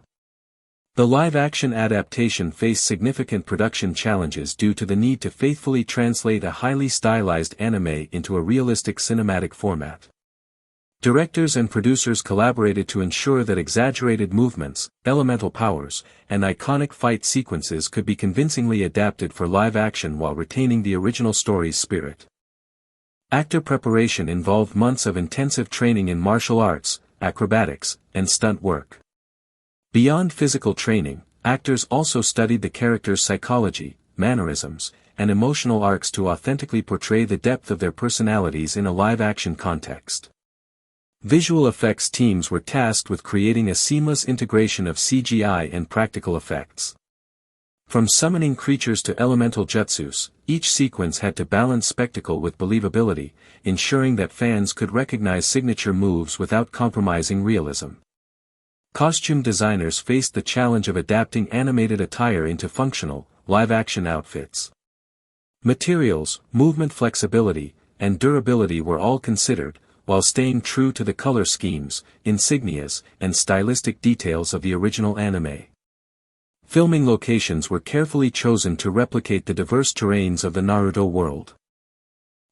The live-action adaptation faced significant production challenges due to the need to faithfully translate a highly stylized anime into a realistic cinematic format. Directors and producers collaborated to ensure that exaggerated movements, elemental powers, and iconic fight sequences could be convincingly adapted for live action while retaining the original story's spirit. Actor preparation involved months of intensive training in martial arts, acrobatics, and stunt work. Beyond physical training, actors also studied the characters' psychology, mannerisms, and emotional arcs to authentically portray the depth of their personalities in a live-action context. Visual effects teams were tasked with creating a seamless integration of CGI and practical effects. From summoning creatures to elemental jutsus, each sequence had to balance spectacle with believability, ensuring that fans could recognize signature moves without compromising realism. Costume designers faced the challenge of adapting animated attire into functional, live-action outfits. Materials, movement flexibility, and durability were all considered, while staying true to the color schemes, insignias, and stylistic details of the original anime. Filming locations were carefully chosen to replicate the diverse terrains of the Naruto world.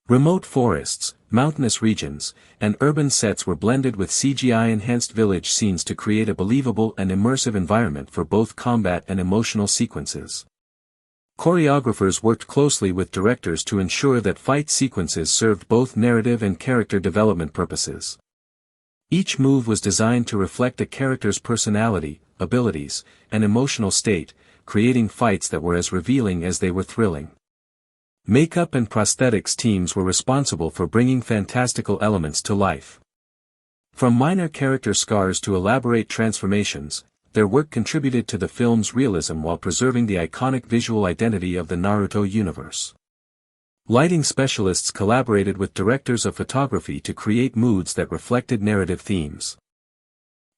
Remote forests, mountainous regions, and urban sets were blended with CGI-enhanced village scenes to create a believable and immersive environment for both combat and emotional sequences. Choreographers worked closely with directors to ensure that fight sequences served both narrative and character development purposes. Each move was designed to reflect a character's personality, abilities, and emotional state, creating fights that were as revealing as they were thrilling. Makeup and prosthetics teams were responsible for bringing fantastical elements to life. From minor character scars to elaborate transformations, their work contributed to the film's realism while preserving the iconic visual identity of the Naruto universe. Lighting specialists collaborated with directors of photography to create moods that reflected narrative themes.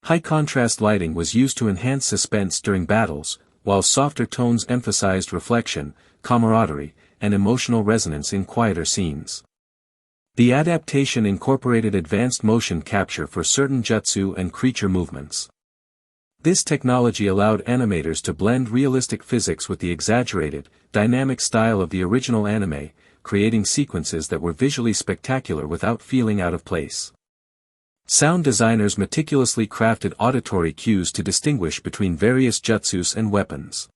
High-contrast lighting was used to enhance suspense during battles, while softer tones emphasized reflection, camaraderie, and emotional resonance in quieter scenes. The adaptation incorporated advanced motion capture for certain jutsu and creature movements. This technology allowed animators to blend realistic physics with the exaggerated, dynamic style of the original anime, creating sequences that were visually spectacular without feeling out of place. Sound designers meticulously crafted auditory cues to distinguish between various jutsus and weapons.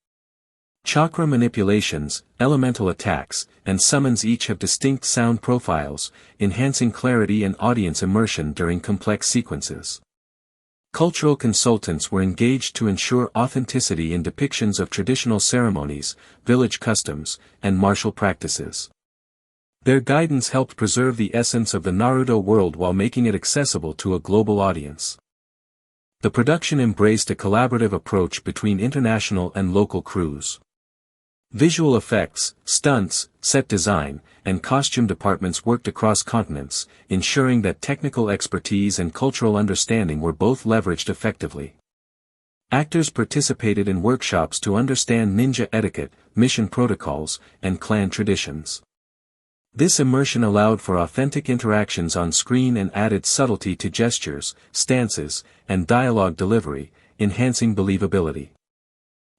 Chakra manipulations, elemental attacks, and summons each have distinct sound profiles, enhancing clarity and audience immersion during complex sequences. Cultural consultants were engaged to ensure authenticity in depictions of traditional ceremonies, village customs, and martial practices. Their guidance helped preserve the essence of the Naruto world while making it accessible to a global audience. The production embraced a collaborative approach between international and local crews. Visual effects, stunts, set design, and costume departments worked across continents, ensuring that technical expertise and cultural understanding were both leveraged effectively. Actors participated in workshops to understand ninja etiquette, mission protocols, and clan traditions. This immersion allowed for authentic interactions on screen and added subtlety to gestures, stances, and dialogue delivery, enhancing believability.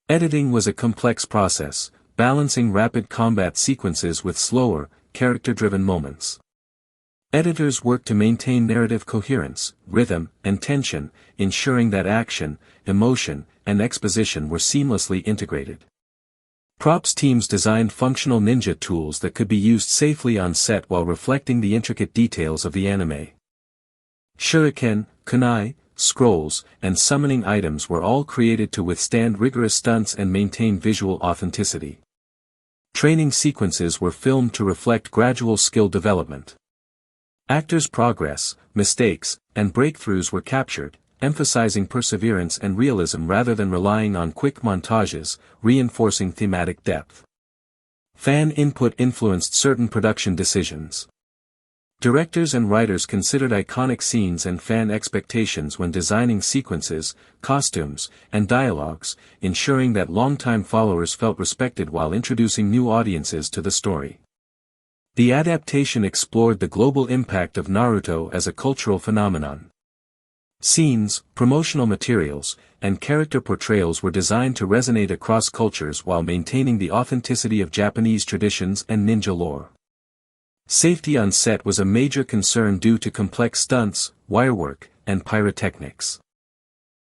Editing was a complex process, balancing rapid combat sequences with slower, character-driven moments. Editors worked to maintain narrative coherence, rhythm, and tension, ensuring that action, emotion, and exposition were seamlessly integrated. Props teams designed functional ninja tools that could be used safely on set while reflecting the intricate details of the anime. Shuriken, kunai, scrolls, and summoning items were all created to withstand rigorous stunts and maintain visual authenticity. Training sequences were filmed to reflect gradual skill development. Actors' progress, mistakes, and breakthroughs were captured, emphasizing perseverance and realism rather than relying on quick montages, reinforcing thematic depth. Fan input influenced certain production decisions. Directors and writers considered iconic scenes and fan expectations when designing sequences, costumes, and dialogues, ensuring that longtime followers felt respected while introducing new audiences to the story. The adaptation explored the global impact of Naruto as a cultural phenomenon. Scenes, promotional materials, and character portrayals were designed to resonate across cultures while maintaining the authenticity of Japanese traditions and ninja lore. Safety on set was a major concern due to complex stunts, wirework, and pyrotechnics.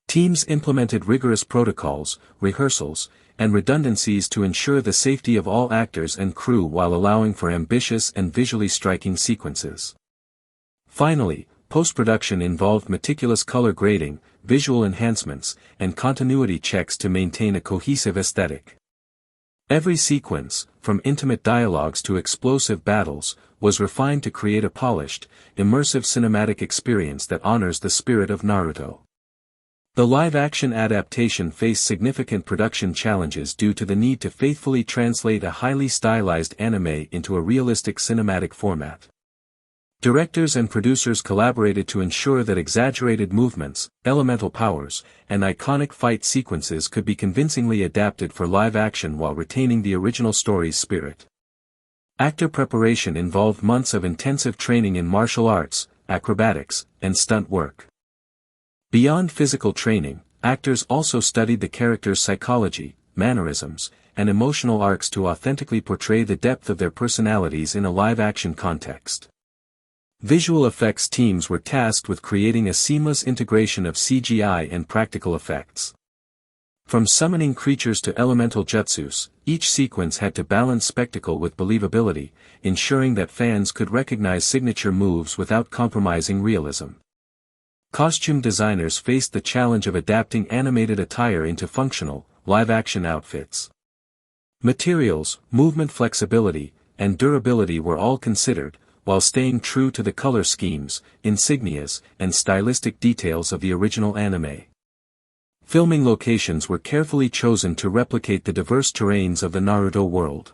Teams implemented rigorous protocols, rehearsals, and redundancies to ensure the safety of all actors and crew while allowing for ambitious and visually striking sequences. Finally, post-production involved meticulous color grading, visual enhancements, and continuity checks to maintain a cohesive aesthetic. Every sequence, from intimate dialogues to explosive battles, was refined to create a polished, immersive cinematic experience that honors the spirit of Naruto. The live-action adaptation faced significant production challenges due to the need to faithfully translate a highly stylized anime into a realistic cinematic format. Directors and producers collaborated to ensure that exaggerated movements, elemental powers, and iconic fight sequences could be convincingly adapted for live action while retaining the original story's spirit. Actor preparation involved months of intensive training in martial arts, acrobatics, and stunt work. Beyond physical training, actors also studied the characters' psychology, mannerisms, and emotional arcs to authentically portray the depth of their personalities in a live-action context. Visual effects teams were tasked with creating a seamless integration of CGI and practical effects. From summoning creatures to elemental jutsus, each sequence had to balance spectacle with believability, ensuring that fans could recognize signature moves without compromising realism. Costume designers faced the challenge of adapting animated attire into functional, live-action outfits. Materials, movement flexibility, and durability were all considered, while staying true to the color schemes, insignias, and stylistic details of the original anime. Filming locations were carefully chosen to replicate the diverse terrains of the Naruto world.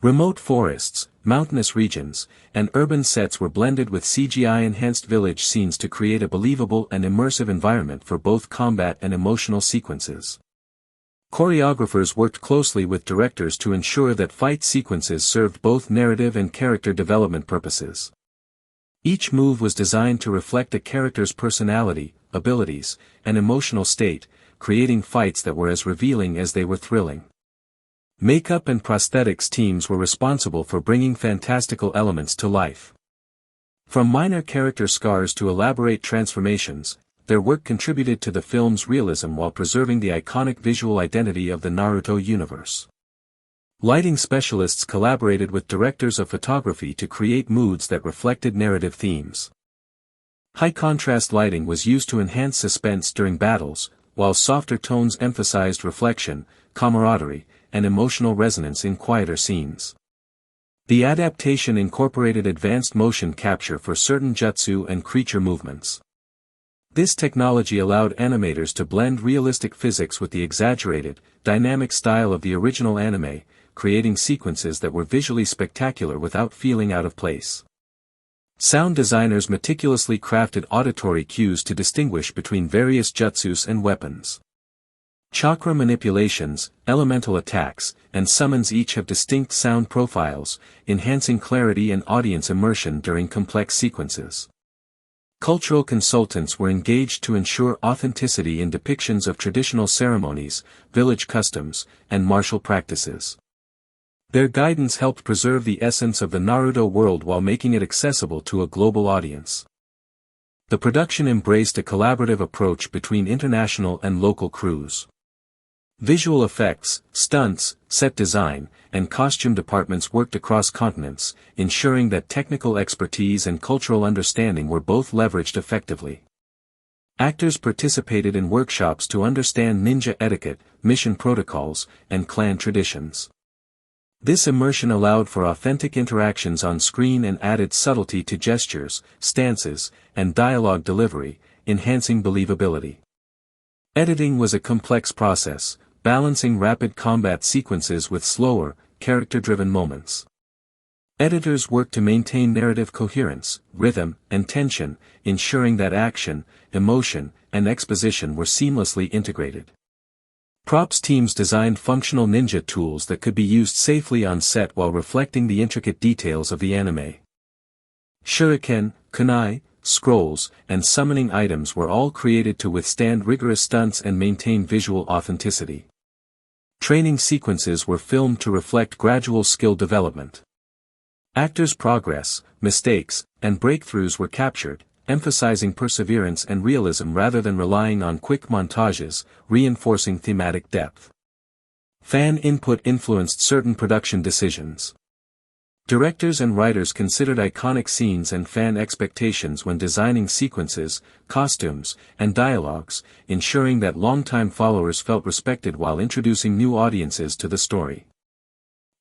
Remote forests, mountainous regions, and urban sets were blended with CGI-enhanced village scenes to create a believable and immersive environment for both combat and emotional sequences. Choreographers worked closely with directors to ensure that fight sequences served both narrative and character development purposes. Each move was designed to reflect a character's personality, abilities, and emotional state, creating fights that were as revealing as they were thrilling. Makeup and prosthetics teams were responsible for bringing fantastical elements to life. From minor character scars to elaborate transformations, their work contributed to the film's realism while preserving the iconic visual identity of the Naruto universe. Lighting specialists collaborated with directors of photography to create moods that reflected narrative themes. High-contrast lighting was used to enhance suspense during battles, while softer tones emphasized reflection, camaraderie, and emotional resonance in quieter scenes. The adaptation incorporated advanced motion capture for certain jutsu and creature movements. This technology allowed animators to blend realistic physics with the exaggerated, dynamic style of the original anime, creating sequences that were visually spectacular without feeling out of place. Sound designers meticulously crafted auditory cues to distinguish between various jutsus and weapons. Chakra manipulations, elemental attacks, and summons each have distinct sound profiles, enhancing clarity and audience immersion during complex sequences. Cultural consultants were engaged to ensure authenticity in depictions of traditional ceremonies, village customs, and martial practices. Their guidance helped preserve the essence of the Naruto world while making it accessible to a global audience. The production embraced a collaborative approach between international and local crews. Visual effects, stunts, set design, and costume departments worked across continents, ensuring that technical expertise and cultural understanding were both leveraged effectively. Actors participated in workshops to understand ninja etiquette, mission protocols, and clan traditions. This immersion allowed for authentic interactions on screen and added subtlety to gestures, stances, and dialogue delivery, enhancing believability. Editing was a complex process, balancing rapid combat sequences with slower, character-driven moments. Editors work to maintain narrative coherence, rhythm, and tension, ensuring that action, emotion, and exposition were seamlessly integrated. Props teams designed functional ninja tools that could be used safely on set while reflecting the intricate details of the anime. Shuriken, kunai, scrolls, and summoning items were all created to withstand rigorous stunts and maintain visual authenticity. Training sequences were filmed to reflect gradual skill development. Actors' progress, mistakes, and breakthroughs were captured, emphasizing perseverance and realism rather than relying on quick montages, reinforcing thematic depth. Fan input influenced certain production decisions. Directors and writers considered iconic scenes and fan expectations when designing sequences, costumes, and dialogues, ensuring that longtime followers felt respected while introducing new audiences to the story.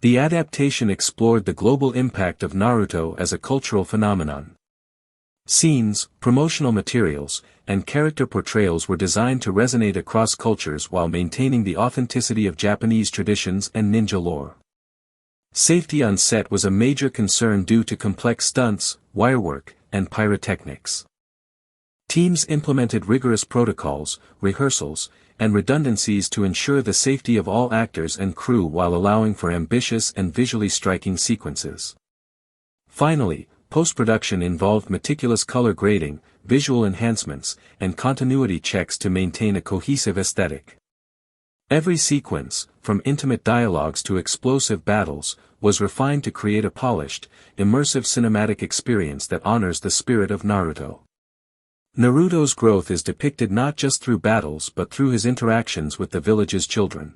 The adaptation explored the global impact of Naruto as a cultural phenomenon. Scenes, promotional materials, and character portrayals were designed to resonate across cultures while maintaining the authenticity of Japanese traditions and ninja lore. Safety on set was a major concern due to complex stunts, wirework, and pyrotechnics. Teams implemented rigorous protocols, rehearsals, and redundancies to ensure the safety of all actors and crew while allowing for ambitious and visually striking sequences. Finally, post-production involved meticulous color grading, visual enhancements, and continuity checks to maintain a cohesive aesthetic. Every sequence, from intimate dialogues to explosive battles, was refined to create a polished, immersive cinematic experience that honors the spirit of Naruto. Naruto's growth is depicted not just through battles but through his interactions with the village's children.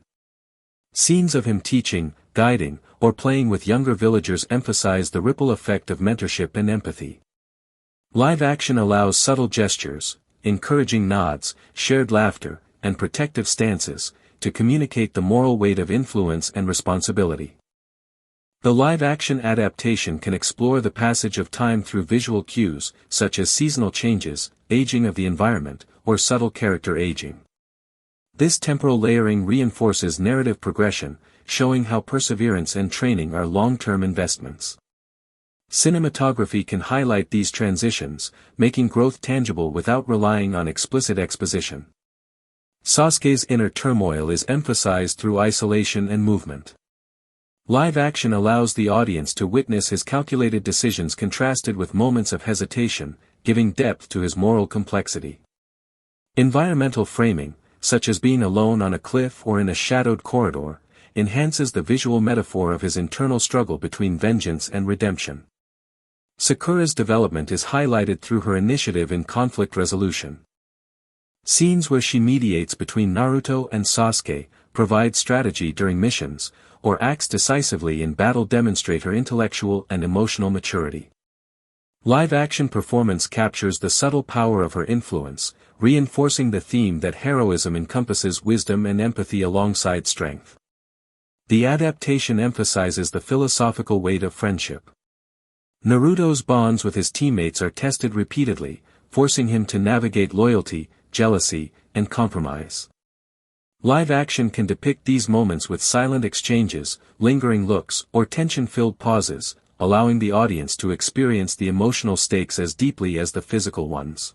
Scenes of him teaching, guiding, or playing with younger villagers emphasize the ripple effect of mentorship and empathy. Live action allows subtle gestures, encouraging nods, shared laughter, and protective stances, to communicate the moral weight of influence and responsibility. The live-action adaptation can explore the passage of time through visual cues, such as seasonal changes, aging of the environment, or subtle character aging. This temporal layering reinforces narrative progression, showing how perseverance and training are long-term investments. Cinematography can highlight these transitions, making growth tangible without relying on explicit exposition. Sasuke's inner turmoil is emphasized through isolation and movement. Live action allows the audience to witness his calculated decisions contrasted with moments of hesitation, giving depth to his moral complexity. Environmental framing, such as being alone on a cliff or in a shadowed corridor, enhances the visual metaphor of his internal struggle between vengeance and redemption. Sakura's development is highlighted through her initiative in conflict resolution. Scenes where she mediates between Naruto and Sasuke, provide strategy during missions, or acts decisively in battle demonstrate her intellectual and emotional maturity. Live-action performance captures the subtle power of her influence, reinforcing the theme that heroism encompasses wisdom and empathy alongside strength. The adaptation emphasizes the philosophical weight of friendship. Naruto's bonds with his teammates are tested repeatedly, forcing him to navigate loyalty, jealousy, and compromise. Live action can depict these moments with silent exchanges, lingering looks, or tension-filled pauses, allowing the audience to experience the emotional stakes as deeply as the physical ones.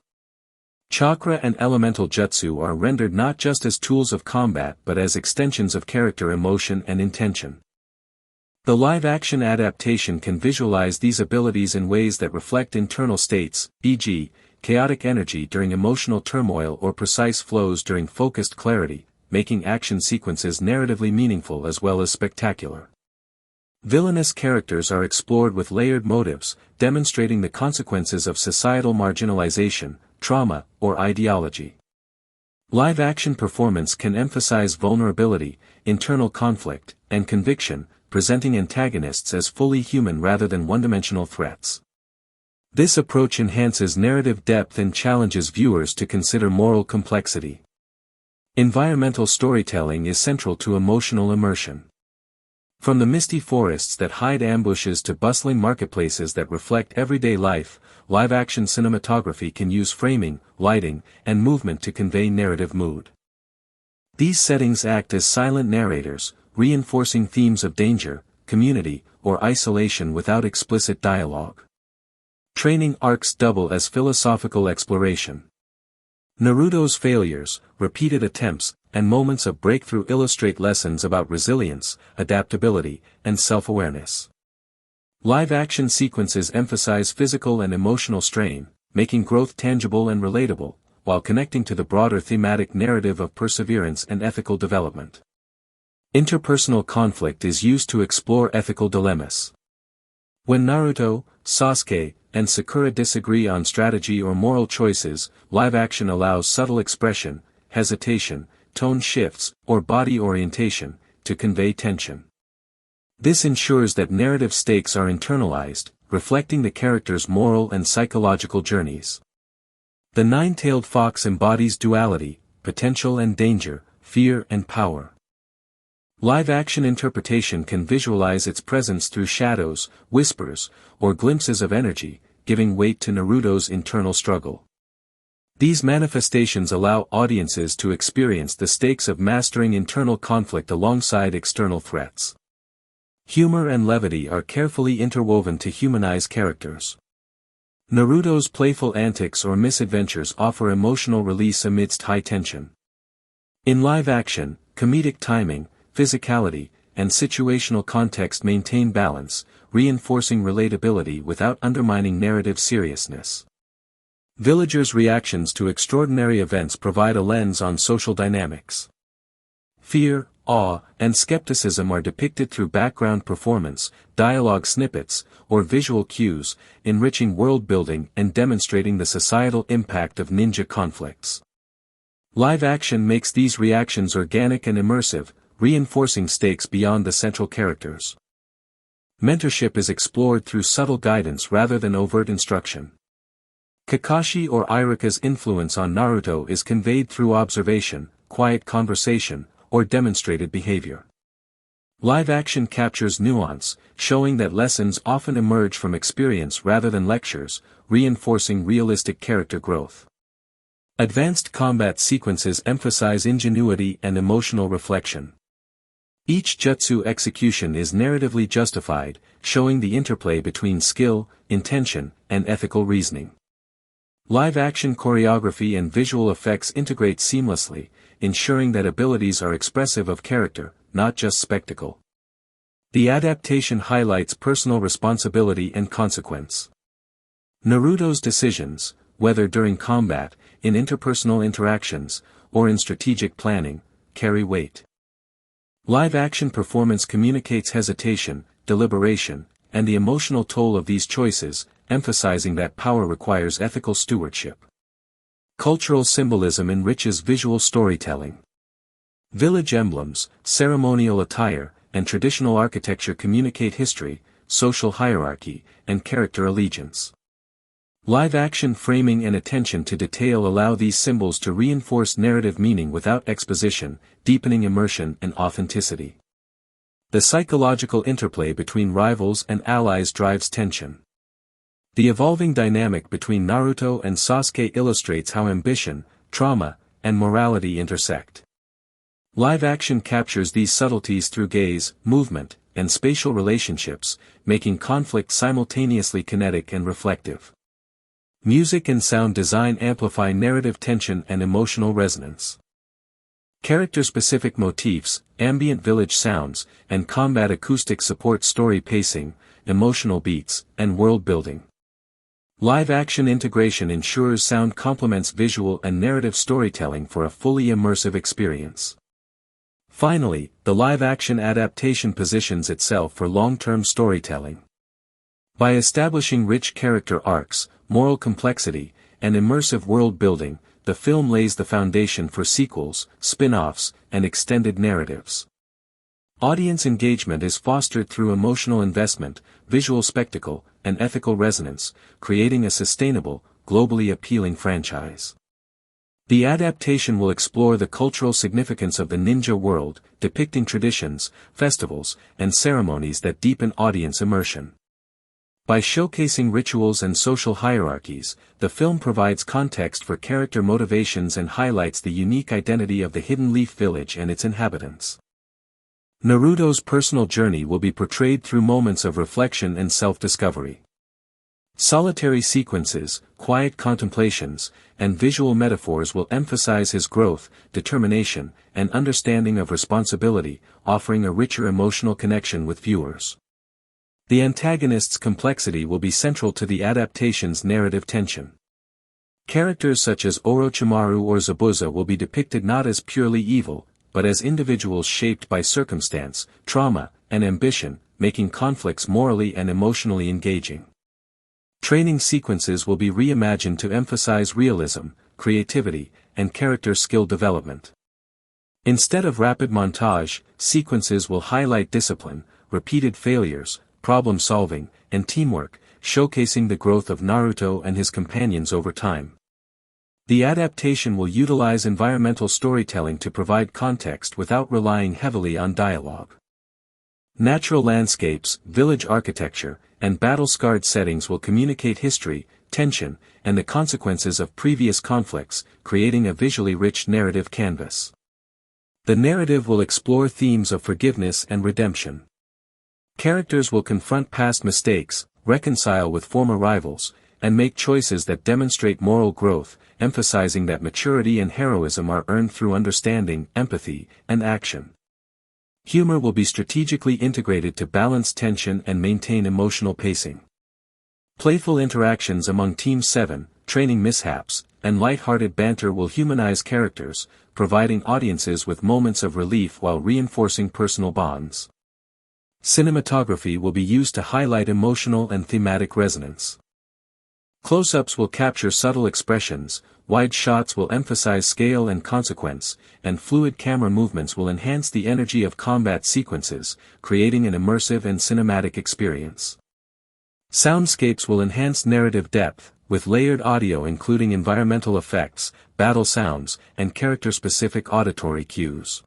Chakra and elemental jutsu are rendered not just as tools of combat but as extensions of character emotion and intention. The live-action adaptation can visualize these abilities in ways that reflect internal states, e.g., chaotic energy during emotional turmoil or precise flows during focused clarity, making action sequences narratively meaningful as well as spectacular. Villainous characters are explored with layered motives, demonstrating the consequences of societal marginalization, trauma, or ideology. Live-action performance can emphasize vulnerability, internal conflict, and conviction, presenting antagonists as fully human rather than one-dimensional threats. This approach enhances narrative depth and challenges viewers to consider moral complexity. Environmental storytelling is central to emotional immersion. From the misty forests that hide ambushes to bustling marketplaces that reflect everyday life, live-action cinematography can use framing, lighting, and movement to convey narrative mood. These settings act as silent narrators, reinforcing themes of danger, community, or isolation without explicit dialogue. Training arcs double as philosophical exploration. Naruto's failures, repeated attempts, and moments of breakthrough illustrate lessons about resilience, adaptability, and self-awareness. Live-action sequences emphasize physical and emotional strain, making growth tangible and relatable, while connecting to the broader thematic narrative of perseverance and ethical development. Interpersonal conflict is used to explore ethical dilemmas. When Naruto, Sasuke, and Sakura disagree on strategy or moral choices, live action allows subtle expression, hesitation, tone shifts, or body orientation, to convey tension. This ensures that narrative stakes are internalized, reflecting the character's moral and psychological journeys. The nine-tailed fox embodies duality, potential and danger, fear and power. Live-action interpretation can visualize its presence through shadows, whispers, or glimpses of energy, giving weight to Naruto's internal struggle. These manifestations allow audiences to experience the stakes of mastering internal conflict alongside external threats. Humor and levity are carefully interwoven to humanize characters. Naruto's playful antics or misadventures offer emotional release amidst high tension. In live action, comedic timing, physicality, and situational context maintain balance, reinforcing relatability without undermining narrative seriousness. Villagers' reactions to extraordinary events provide a lens on social dynamics. Fear, awe, and skepticism are depicted through background performance, dialogue snippets, or visual cues, enriching world-building and demonstrating the societal impact of ninja conflicts. Live action makes these reactions organic and immersive, reinforcing stakes beyond the central characters. Mentorship is explored through subtle guidance rather than overt instruction. Kakashi or Iruka's influence on Naruto is conveyed through observation, quiet conversation, or demonstrated behavior. Live action captures nuance, showing that lessons often emerge from experience rather than lectures, reinforcing realistic character growth. Advanced combat sequences emphasize ingenuity and emotional reflection. Each jutsu execution is narratively justified, showing the interplay between skill, intention, and ethical reasoning. Live-action choreography and visual effects integrate seamlessly, ensuring that abilities are expressive of character, not just spectacle. The adaptation highlights personal responsibility and consequence. Naruto's decisions, whether during combat, in interpersonal interactions, or in strategic planning, carry weight. Live-action performance communicates hesitation, deliberation, and the emotional toll of these choices, emphasizing that power requires ethical stewardship. Cultural symbolism enriches visual storytelling. Village emblems, ceremonial attire, and traditional architecture communicate history, social hierarchy, and character allegiance. Live-action framing and attention to detail allow these symbols to reinforce narrative meaning without exposition, deepening immersion and authenticity. The psychological interplay between rivals and allies drives tension. The evolving dynamic between Naruto and Sasuke illustrates how ambition, trauma, and morality intersect. Live-action captures these subtleties through gaze, movement, and spatial relationships, making conflict simultaneously kinetic and reflective. Music and sound design amplify narrative tension and emotional resonance. Character-specific motifs, ambient village sounds, and combat acoustics support story pacing, emotional beats, and world building. Live-action integration ensures sound complements visual and narrative storytelling for a fully immersive experience. Finally, the live-action adaptation positions itself for long-term storytelling. By establishing rich character arcs, moral complexity, and immersive world building, the film lays the foundation for sequels, spin-offs, and extended narratives. Audience engagement is fostered through emotional investment, visual spectacle, and ethical resonance, creating a sustainable, globally appealing franchise. The adaptation will explore the cultural significance of the ninja world, depicting traditions, festivals, and ceremonies that deepen audience immersion. By showcasing rituals and social hierarchies, the film provides context for character motivations and highlights the unique identity of the Hidden Leaf Village and its inhabitants. Naruto's personal journey will be portrayed through moments of reflection and self-discovery. Solitary sequences, quiet contemplations, and visual metaphors will emphasize his growth, determination, and understanding of responsibility, offering a richer emotional connection with viewers. The antagonist's complexity will be central to the adaptation's narrative tension. Characters such as Orochimaru or Zabuza will be depicted not as purely evil, but as individuals shaped by circumstance, trauma, and ambition, making conflicts morally and emotionally engaging. Training sequences will be reimagined to emphasize realism, creativity, and character skill development. Instead of rapid montage, sequences will highlight discipline, repeated failures, problem-solving, and teamwork, showcasing the growth of Naruto and his companions over time. The adaptation will utilize environmental storytelling to provide context without relying heavily on dialogue. Natural landscapes, village architecture, and battle-scarred settings will communicate history, tension, and the consequences of previous conflicts, creating a visually rich narrative canvas. The narrative will explore themes of forgiveness and redemption. Characters will confront past mistakes, reconcile with former rivals, and make choices that demonstrate moral growth, emphasizing that maturity and heroism are earned through understanding, empathy, and action. Humor will be strategically integrated to balance tension and maintain emotional pacing. Playful interactions among Team 7, training mishaps, and light-hearted banter will humanize characters, providing audiences with moments of relief while reinforcing personal bonds. Cinematography will be used to highlight emotional and thematic resonance. Close-ups will capture subtle expressions, wide shots will emphasize scale and consequence, and fluid camera movements will enhance the energy of combat sequences, creating an immersive and cinematic experience. Soundscapes will enhance narrative depth, with layered audio including environmental effects, battle sounds, and character-specific auditory cues.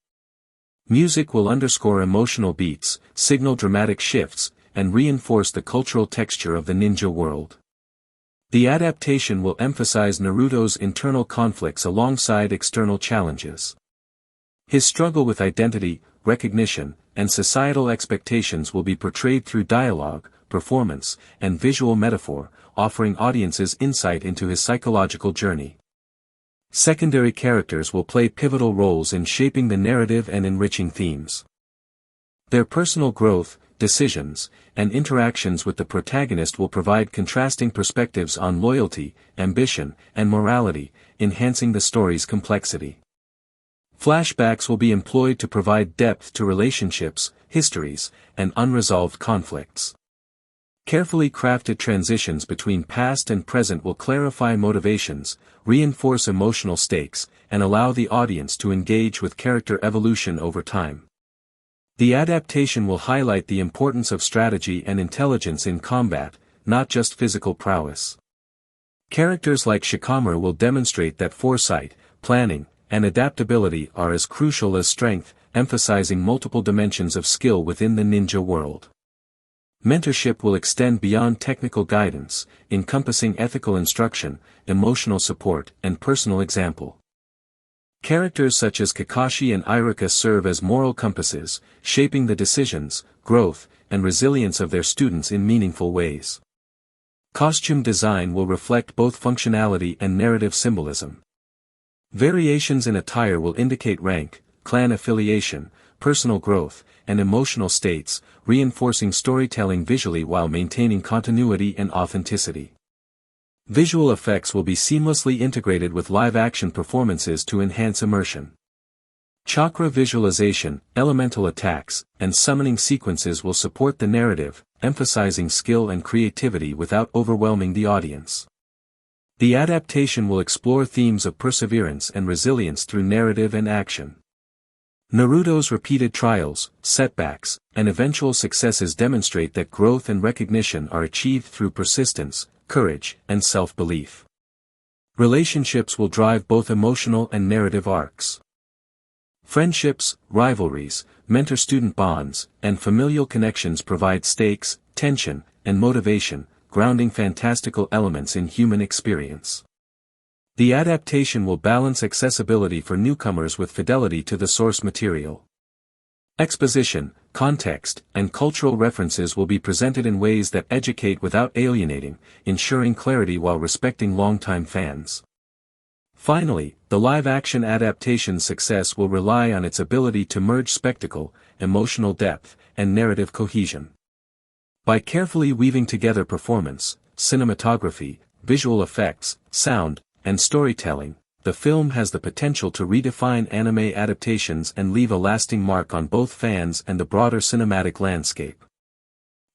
Music will underscore emotional beats, signal dramatic shifts, and reinforce the cultural texture of the ninja world. The adaptation will emphasize Naruto's internal conflicts alongside external challenges. His struggle with identity, recognition, and societal expectations will be portrayed through dialogue, performance, and visual metaphor, offering audiences insight into his psychological journey. Secondary characters will play pivotal roles in shaping the narrative and enriching themes. Their personal growth, decisions, and interactions with the protagonist will provide contrasting perspectives on loyalty, ambition, and morality, enhancing the story's complexity. Flashbacks will be employed to provide depth to relationships, histories, and unresolved conflicts. Carefully crafted transitions between past and present will clarify motivations, reinforce emotional stakes, and allow the audience to engage with character evolution over time. The adaptation will highlight the importance of strategy and intelligence in combat, not just physical prowess. Characters like Shikamaru will demonstrate that foresight, planning, and adaptability are as crucial as strength, emphasizing multiple dimensions of skill within the ninja world. Mentorship will extend beyond technical guidance, encompassing ethical instruction, emotional support, and personal example. Characters such as Kakashi and Iruka serve as moral compasses, shaping the decisions, growth, and resilience of their students in meaningful ways. Costume design will reflect both functionality and narrative symbolism. Variations in attire will indicate rank, clan affiliation, personal growth, and emotional states, reinforcing storytelling visually while maintaining continuity and authenticity. Visual effects will be seamlessly integrated with live-action performances to enhance immersion. Chakra visualization, elemental attacks, and summoning sequences will support the narrative, emphasizing skill and creativity without overwhelming the audience. The adaptation will explore themes of perseverance and resilience through narrative and action. Naruto's repeated trials, setbacks, and eventual successes demonstrate that growth and recognition are achieved through persistence, courage, and self-belief. Relationships will drive both emotional and narrative arcs. Friendships, rivalries, mentor-student bonds, and familial connections provide stakes, tension, and motivation, grounding fantastical elements in human experience. The adaptation will balance accessibility for newcomers with fidelity to the source material. Exposition, context, and cultural references will be presented in ways that educate without alienating, ensuring clarity while respecting longtime fans. Finally, the live-action adaptation's success will rely on its ability to merge spectacle, emotional depth, and narrative cohesion. By carefully weaving together performance, cinematography, visual effects, sound, and storytelling, the film has the potential to redefine anime adaptations and leave a lasting mark on both fans and the broader cinematic landscape.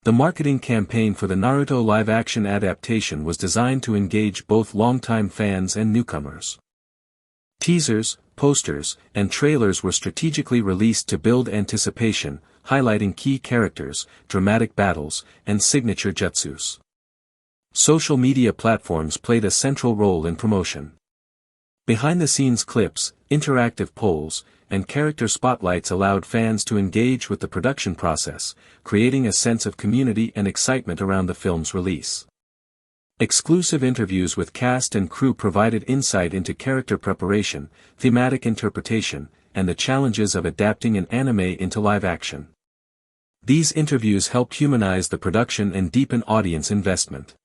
The marketing campaign for the Naruto live-action adaptation was designed to engage both longtime fans and newcomers. Teasers, posters, and trailers were strategically released to build anticipation, highlighting key characters, dramatic battles, and signature jutsus. Social media platforms played a central role in promotion. Behind-the-scenes clips, interactive polls, and character spotlights allowed fans to engage with the production process, creating a sense of community and excitement around the film's release. Exclusive interviews with cast and crew provided insight into character preparation, thematic interpretation, and the challenges of adapting an anime into live action. These interviews helped humanize the production and deepen audience investment.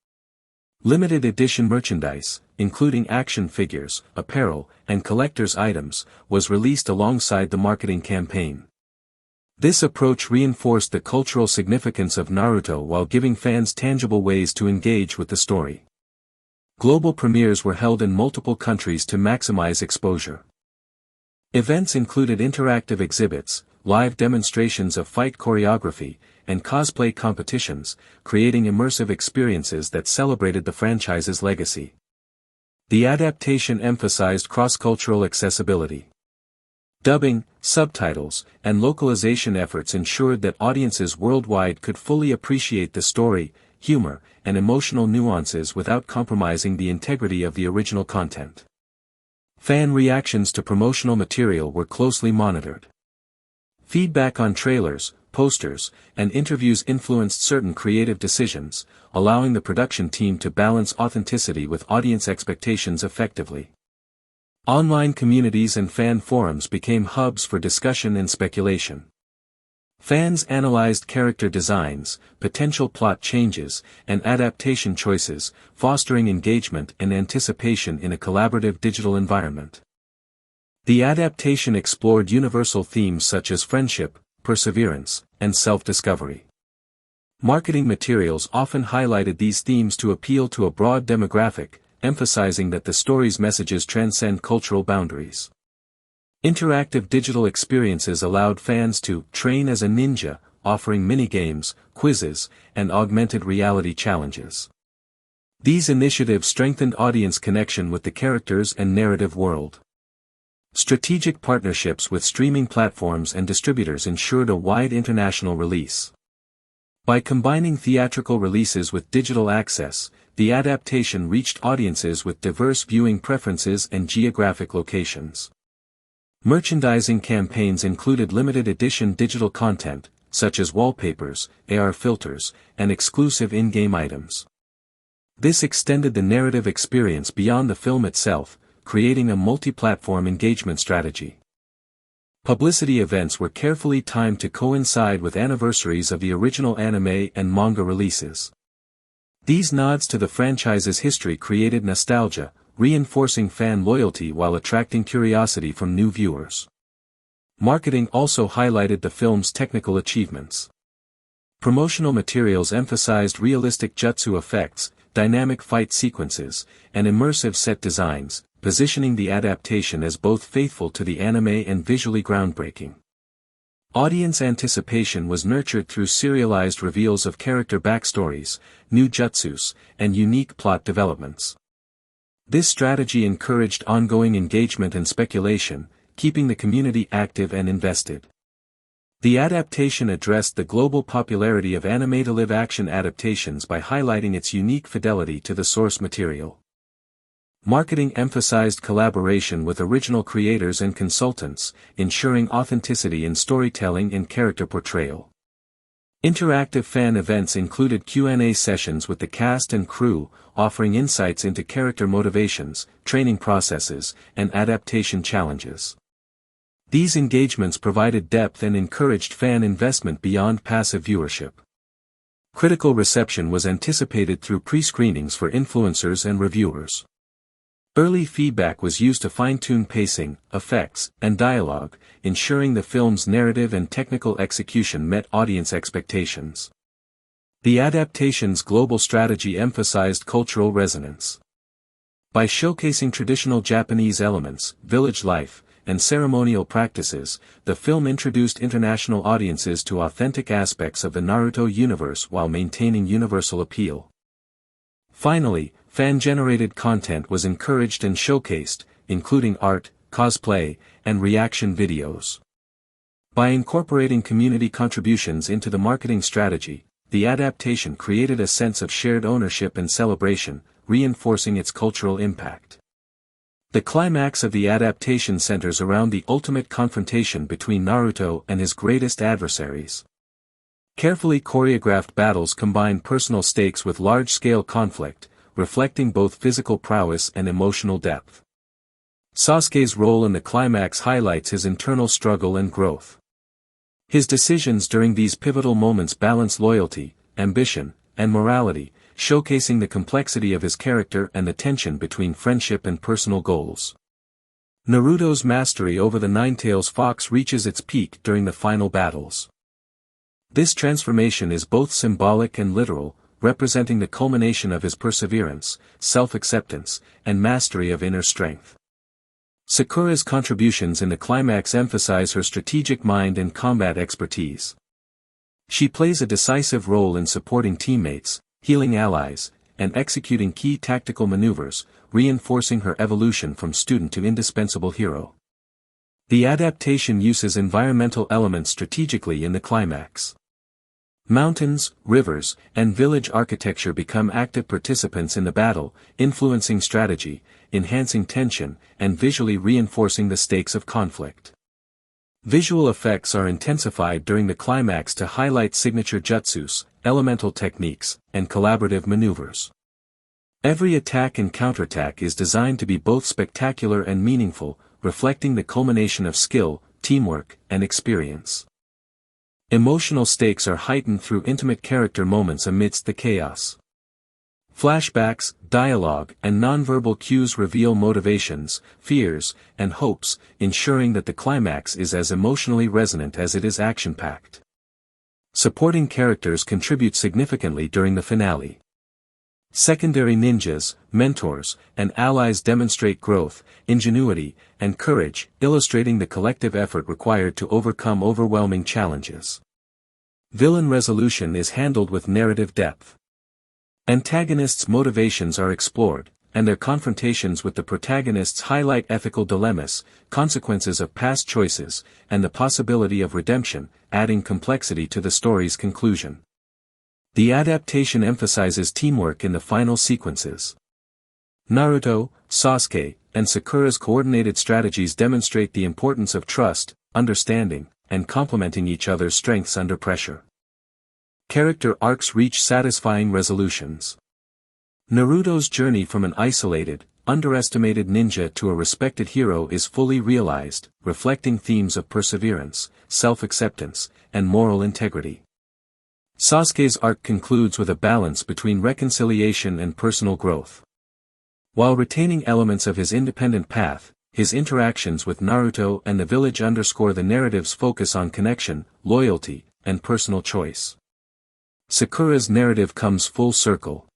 Limited edition merchandise, including action figures, apparel, and collector's items, was released alongside the marketing campaign. This approach reinforced the cultural significance of Naruto while giving fans tangible ways to engage with the story. Global premieres were held in multiple countries to maximize exposure. Events included interactive exhibits, live demonstrations of fight choreography, and cosplay competitions, creating immersive experiences that celebrated the franchise's legacy. The adaptation emphasized cross-cultural accessibility. Dubbing, subtitles, and localization efforts ensured that audiences worldwide could fully appreciate the story, humor, and emotional nuances without compromising the integrity of the original content. Fan reactions to promotional material were closely monitored. Feedback on trailers, posters, and interviews influenced certain creative decisions, allowing the production team to balance authenticity with audience expectations effectively. Online communities and fan forums became hubs for discussion and speculation. Fans analyzed character designs, potential plot changes, and adaptation choices, fostering engagement and anticipation in a collaborative digital environment. The adaptation explored universal themes such as friendship, perseverance, and self-discovery. Marketing materials often highlighted these themes to appeal to a broad demographic, emphasizing that the story's messages transcend cultural boundaries. Interactive digital experiences allowed fans to train as a ninja, offering minigames, quizzes, and augmented reality challenges. These initiatives strengthened audience connection with the characters and narrative world. Strategic partnerships with streaming platforms and distributors ensured a wide international release. By combining theatrical releases with digital access, the adaptation reached audiences with diverse viewing preferences and geographic locations. Merchandising campaigns included limited edition digital content, such as wallpapers, AR filters, and exclusive in-game items. This extended the narrative experience beyond the film itself, creating a multi-platform engagement strategy. Publicity events were carefully timed to coincide with anniversaries of the original anime and manga releases. These nods to the franchise's history created nostalgia, reinforcing fan loyalty while attracting curiosity from new viewers. Marketing also highlighted the film's technical achievements. Promotional materials emphasized realistic jutsu effects, dynamic fight sequences, and immersive set designs, positioning the adaptation as both faithful to the anime and visually groundbreaking. Audience anticipation was nurtured through serialized reveals of character backstories, new jutsus, and unique plot developments. This strategy encouraged ongoing engagement and speculation, keeping the community active and invested. The adaptation addressed the global popularity of anime to live-action adaptations by highlighting its unique fidelity to the source material. Marketing emphasized collaboration with original creators and consultants, ensuring authenticity in storytelling and character portrayal. Interactive fan events included Q&A sessions with the cast and crew, offering insights into character motivations, training processes, and adaptation challenges. These engagements provided depth and encouraged fan investment beyond passive viewership. Critical reception was anticipated through pre-screenings for influencers and reviewers. Early feedback was used to fine-tune pacing, effects, and dialogue, ensuring the film's narrative and technical execution met audience expectations. The adaptation's global strategy emphasized cultural resonance. By showcasing traditional Japanese elements, village life, and ceremonial practices, the film introduced international audiences to authentic aspects of the Naruto universe while maintaining universal appeal. Finally, fan-generated content was encouraged and showcased, including art, cosplay, and reaction videos. By incorporating community contributions into the marketing strategy, the adaptation created a sense of shared ownership and celebration, reinforcing its cultural impact. The climax of the adaptation centers around the ultimate confrontation between Naruto and his greatest adversaries. Carefully choreographed battles combine personal stakes with large-scale conflict, reflecting both physical prowess and emotional depth. Sasuke's role in the climax highlights his internal struggle and growth. His decisions during these pivotal moments balance loyalty, ambition, and morality, showcasing the complexity of his character and the tension between friendship and personal goals. Naruto's mastery over the Nine-Tails Fox reaches its peak during the final battles. This transformation is both symbolic and literal, representing the culmination of his perseverance, self-acceptance, and mastery of inner strength. Sakura's contributions in the climax emphasize her strategic mind and combat expertise. She plays a decisive role in supporting teammates, healing allies, and executing key tactical maneuvers, reinforcing her evolution from student to indispensable hero. The adaptation uses environmental elements strategically in the climax. Mountains, rivers, and village architecture become active participants in the battle, influencing strategy, enhancing tension, and visually reinforcing the stakes of conflict. Visual effects are intensified during the climax to highlight signature jutsus, elemental techniques, and collaborative maneuvers. Every attack and counterattack is designed to be both spectacular and meaningful, reflecting the culmination of skill, teamwork, and experience. Emotional stakes are heightened through intimate character moments amidst the chaos. Flashbacks, dialogue, and nonverbal cues reveal motivations, fears, and hopes, ensuring that the climax is as emotionally resonant as it is action-packed. Supporting characters contribute significantly during the finale. Secondary ninjas, mentors, and allies demonstrate growth, ingenuity, and courage, illustrating the collective effort required to overcome overwhelming challenges. Villain resolution is handled with narrative depth. Antagonists' motivations are explored, and their confrontations with the protagonists highlight ethical dilemmas, consequences of past choices, and the possibility of redemption, adding complexity to the story's conclusion. The adaptation emphasizes teamwork in the final sequences. Naruto, Sasuke, and Sakura's coordinated strategies demonstrate the importance of trust, understanding, and complementing each other's strengths under pressure. Character arcs reach satisfying resolutions. Naruto's journey from an isolated, underestimated ninja to a respected hero is fully realized, reflecting themes of perseverance, self-acceptance, and moral integrity. Sasuke's arc concludes with a balance between reconciliation and personal growth. While retaining elements of his independent path, his interactions with Naruto and the village underscore the narrative's focus on connection, loyalty, and personal choice. Sakura's narrative comes full circle.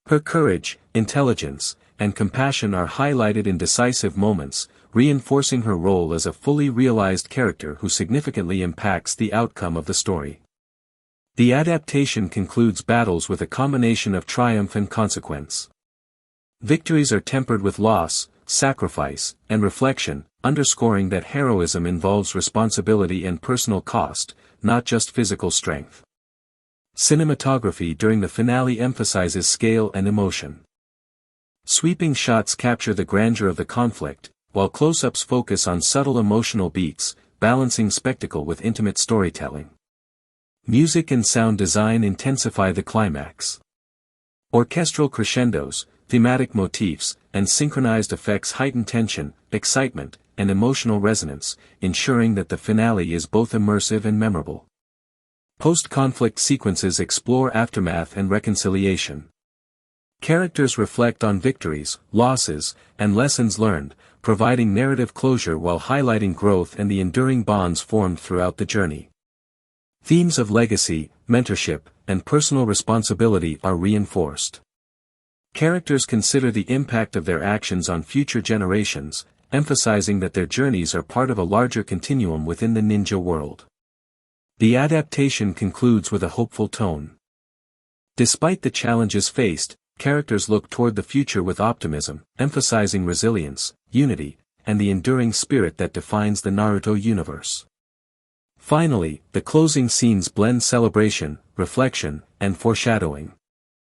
Her courage, intelligence, and compassion are highlighted in decisive moments, reinforcing her role as a fully realized character who significantly impacts the outcome of the story. The adaptation concludes battles with a combination of triumph and consequence. Victories are tempered with loss, sacrifice, and reflection, underscoring that heroism involves responsibility and personal cost, not just physical strength. Cinematography during the finale emphasizes scale and emotion. Sweeping shots capture the grandeur of the conflict, while close-ups focus on subtle emotional beats, balancing spectacle with intimate storytelling. Music and sound design intensify the climax. Orchestral crescendos, thematic motifs, and synchronized effects heighten tension, excitement, and emotional resonance, ensuring that the finale is both immersive and memorable. Post-conflict sequences explore aftermath and reconciliation. Characters reflect on victories, losses, and lessons learned, providing narrative closure while highlighting growth and the enduring bonds formed throughout the journey. Themes of legacy, mentorship, and personal responsibility are reinforced. Characters consider the impact of their actions on future generations, emphasizing that their journeys are part of a larger continuum within the ninja world. The adaptation concludes with a hopeful tone. Despite the challenges faced, characters look toward the future with optimism, emphasizing resilience, unity, and the enduring spirit that defines the Naruto universe. Finally, the closing scenes blend celebration, reflection, and foreshadowing.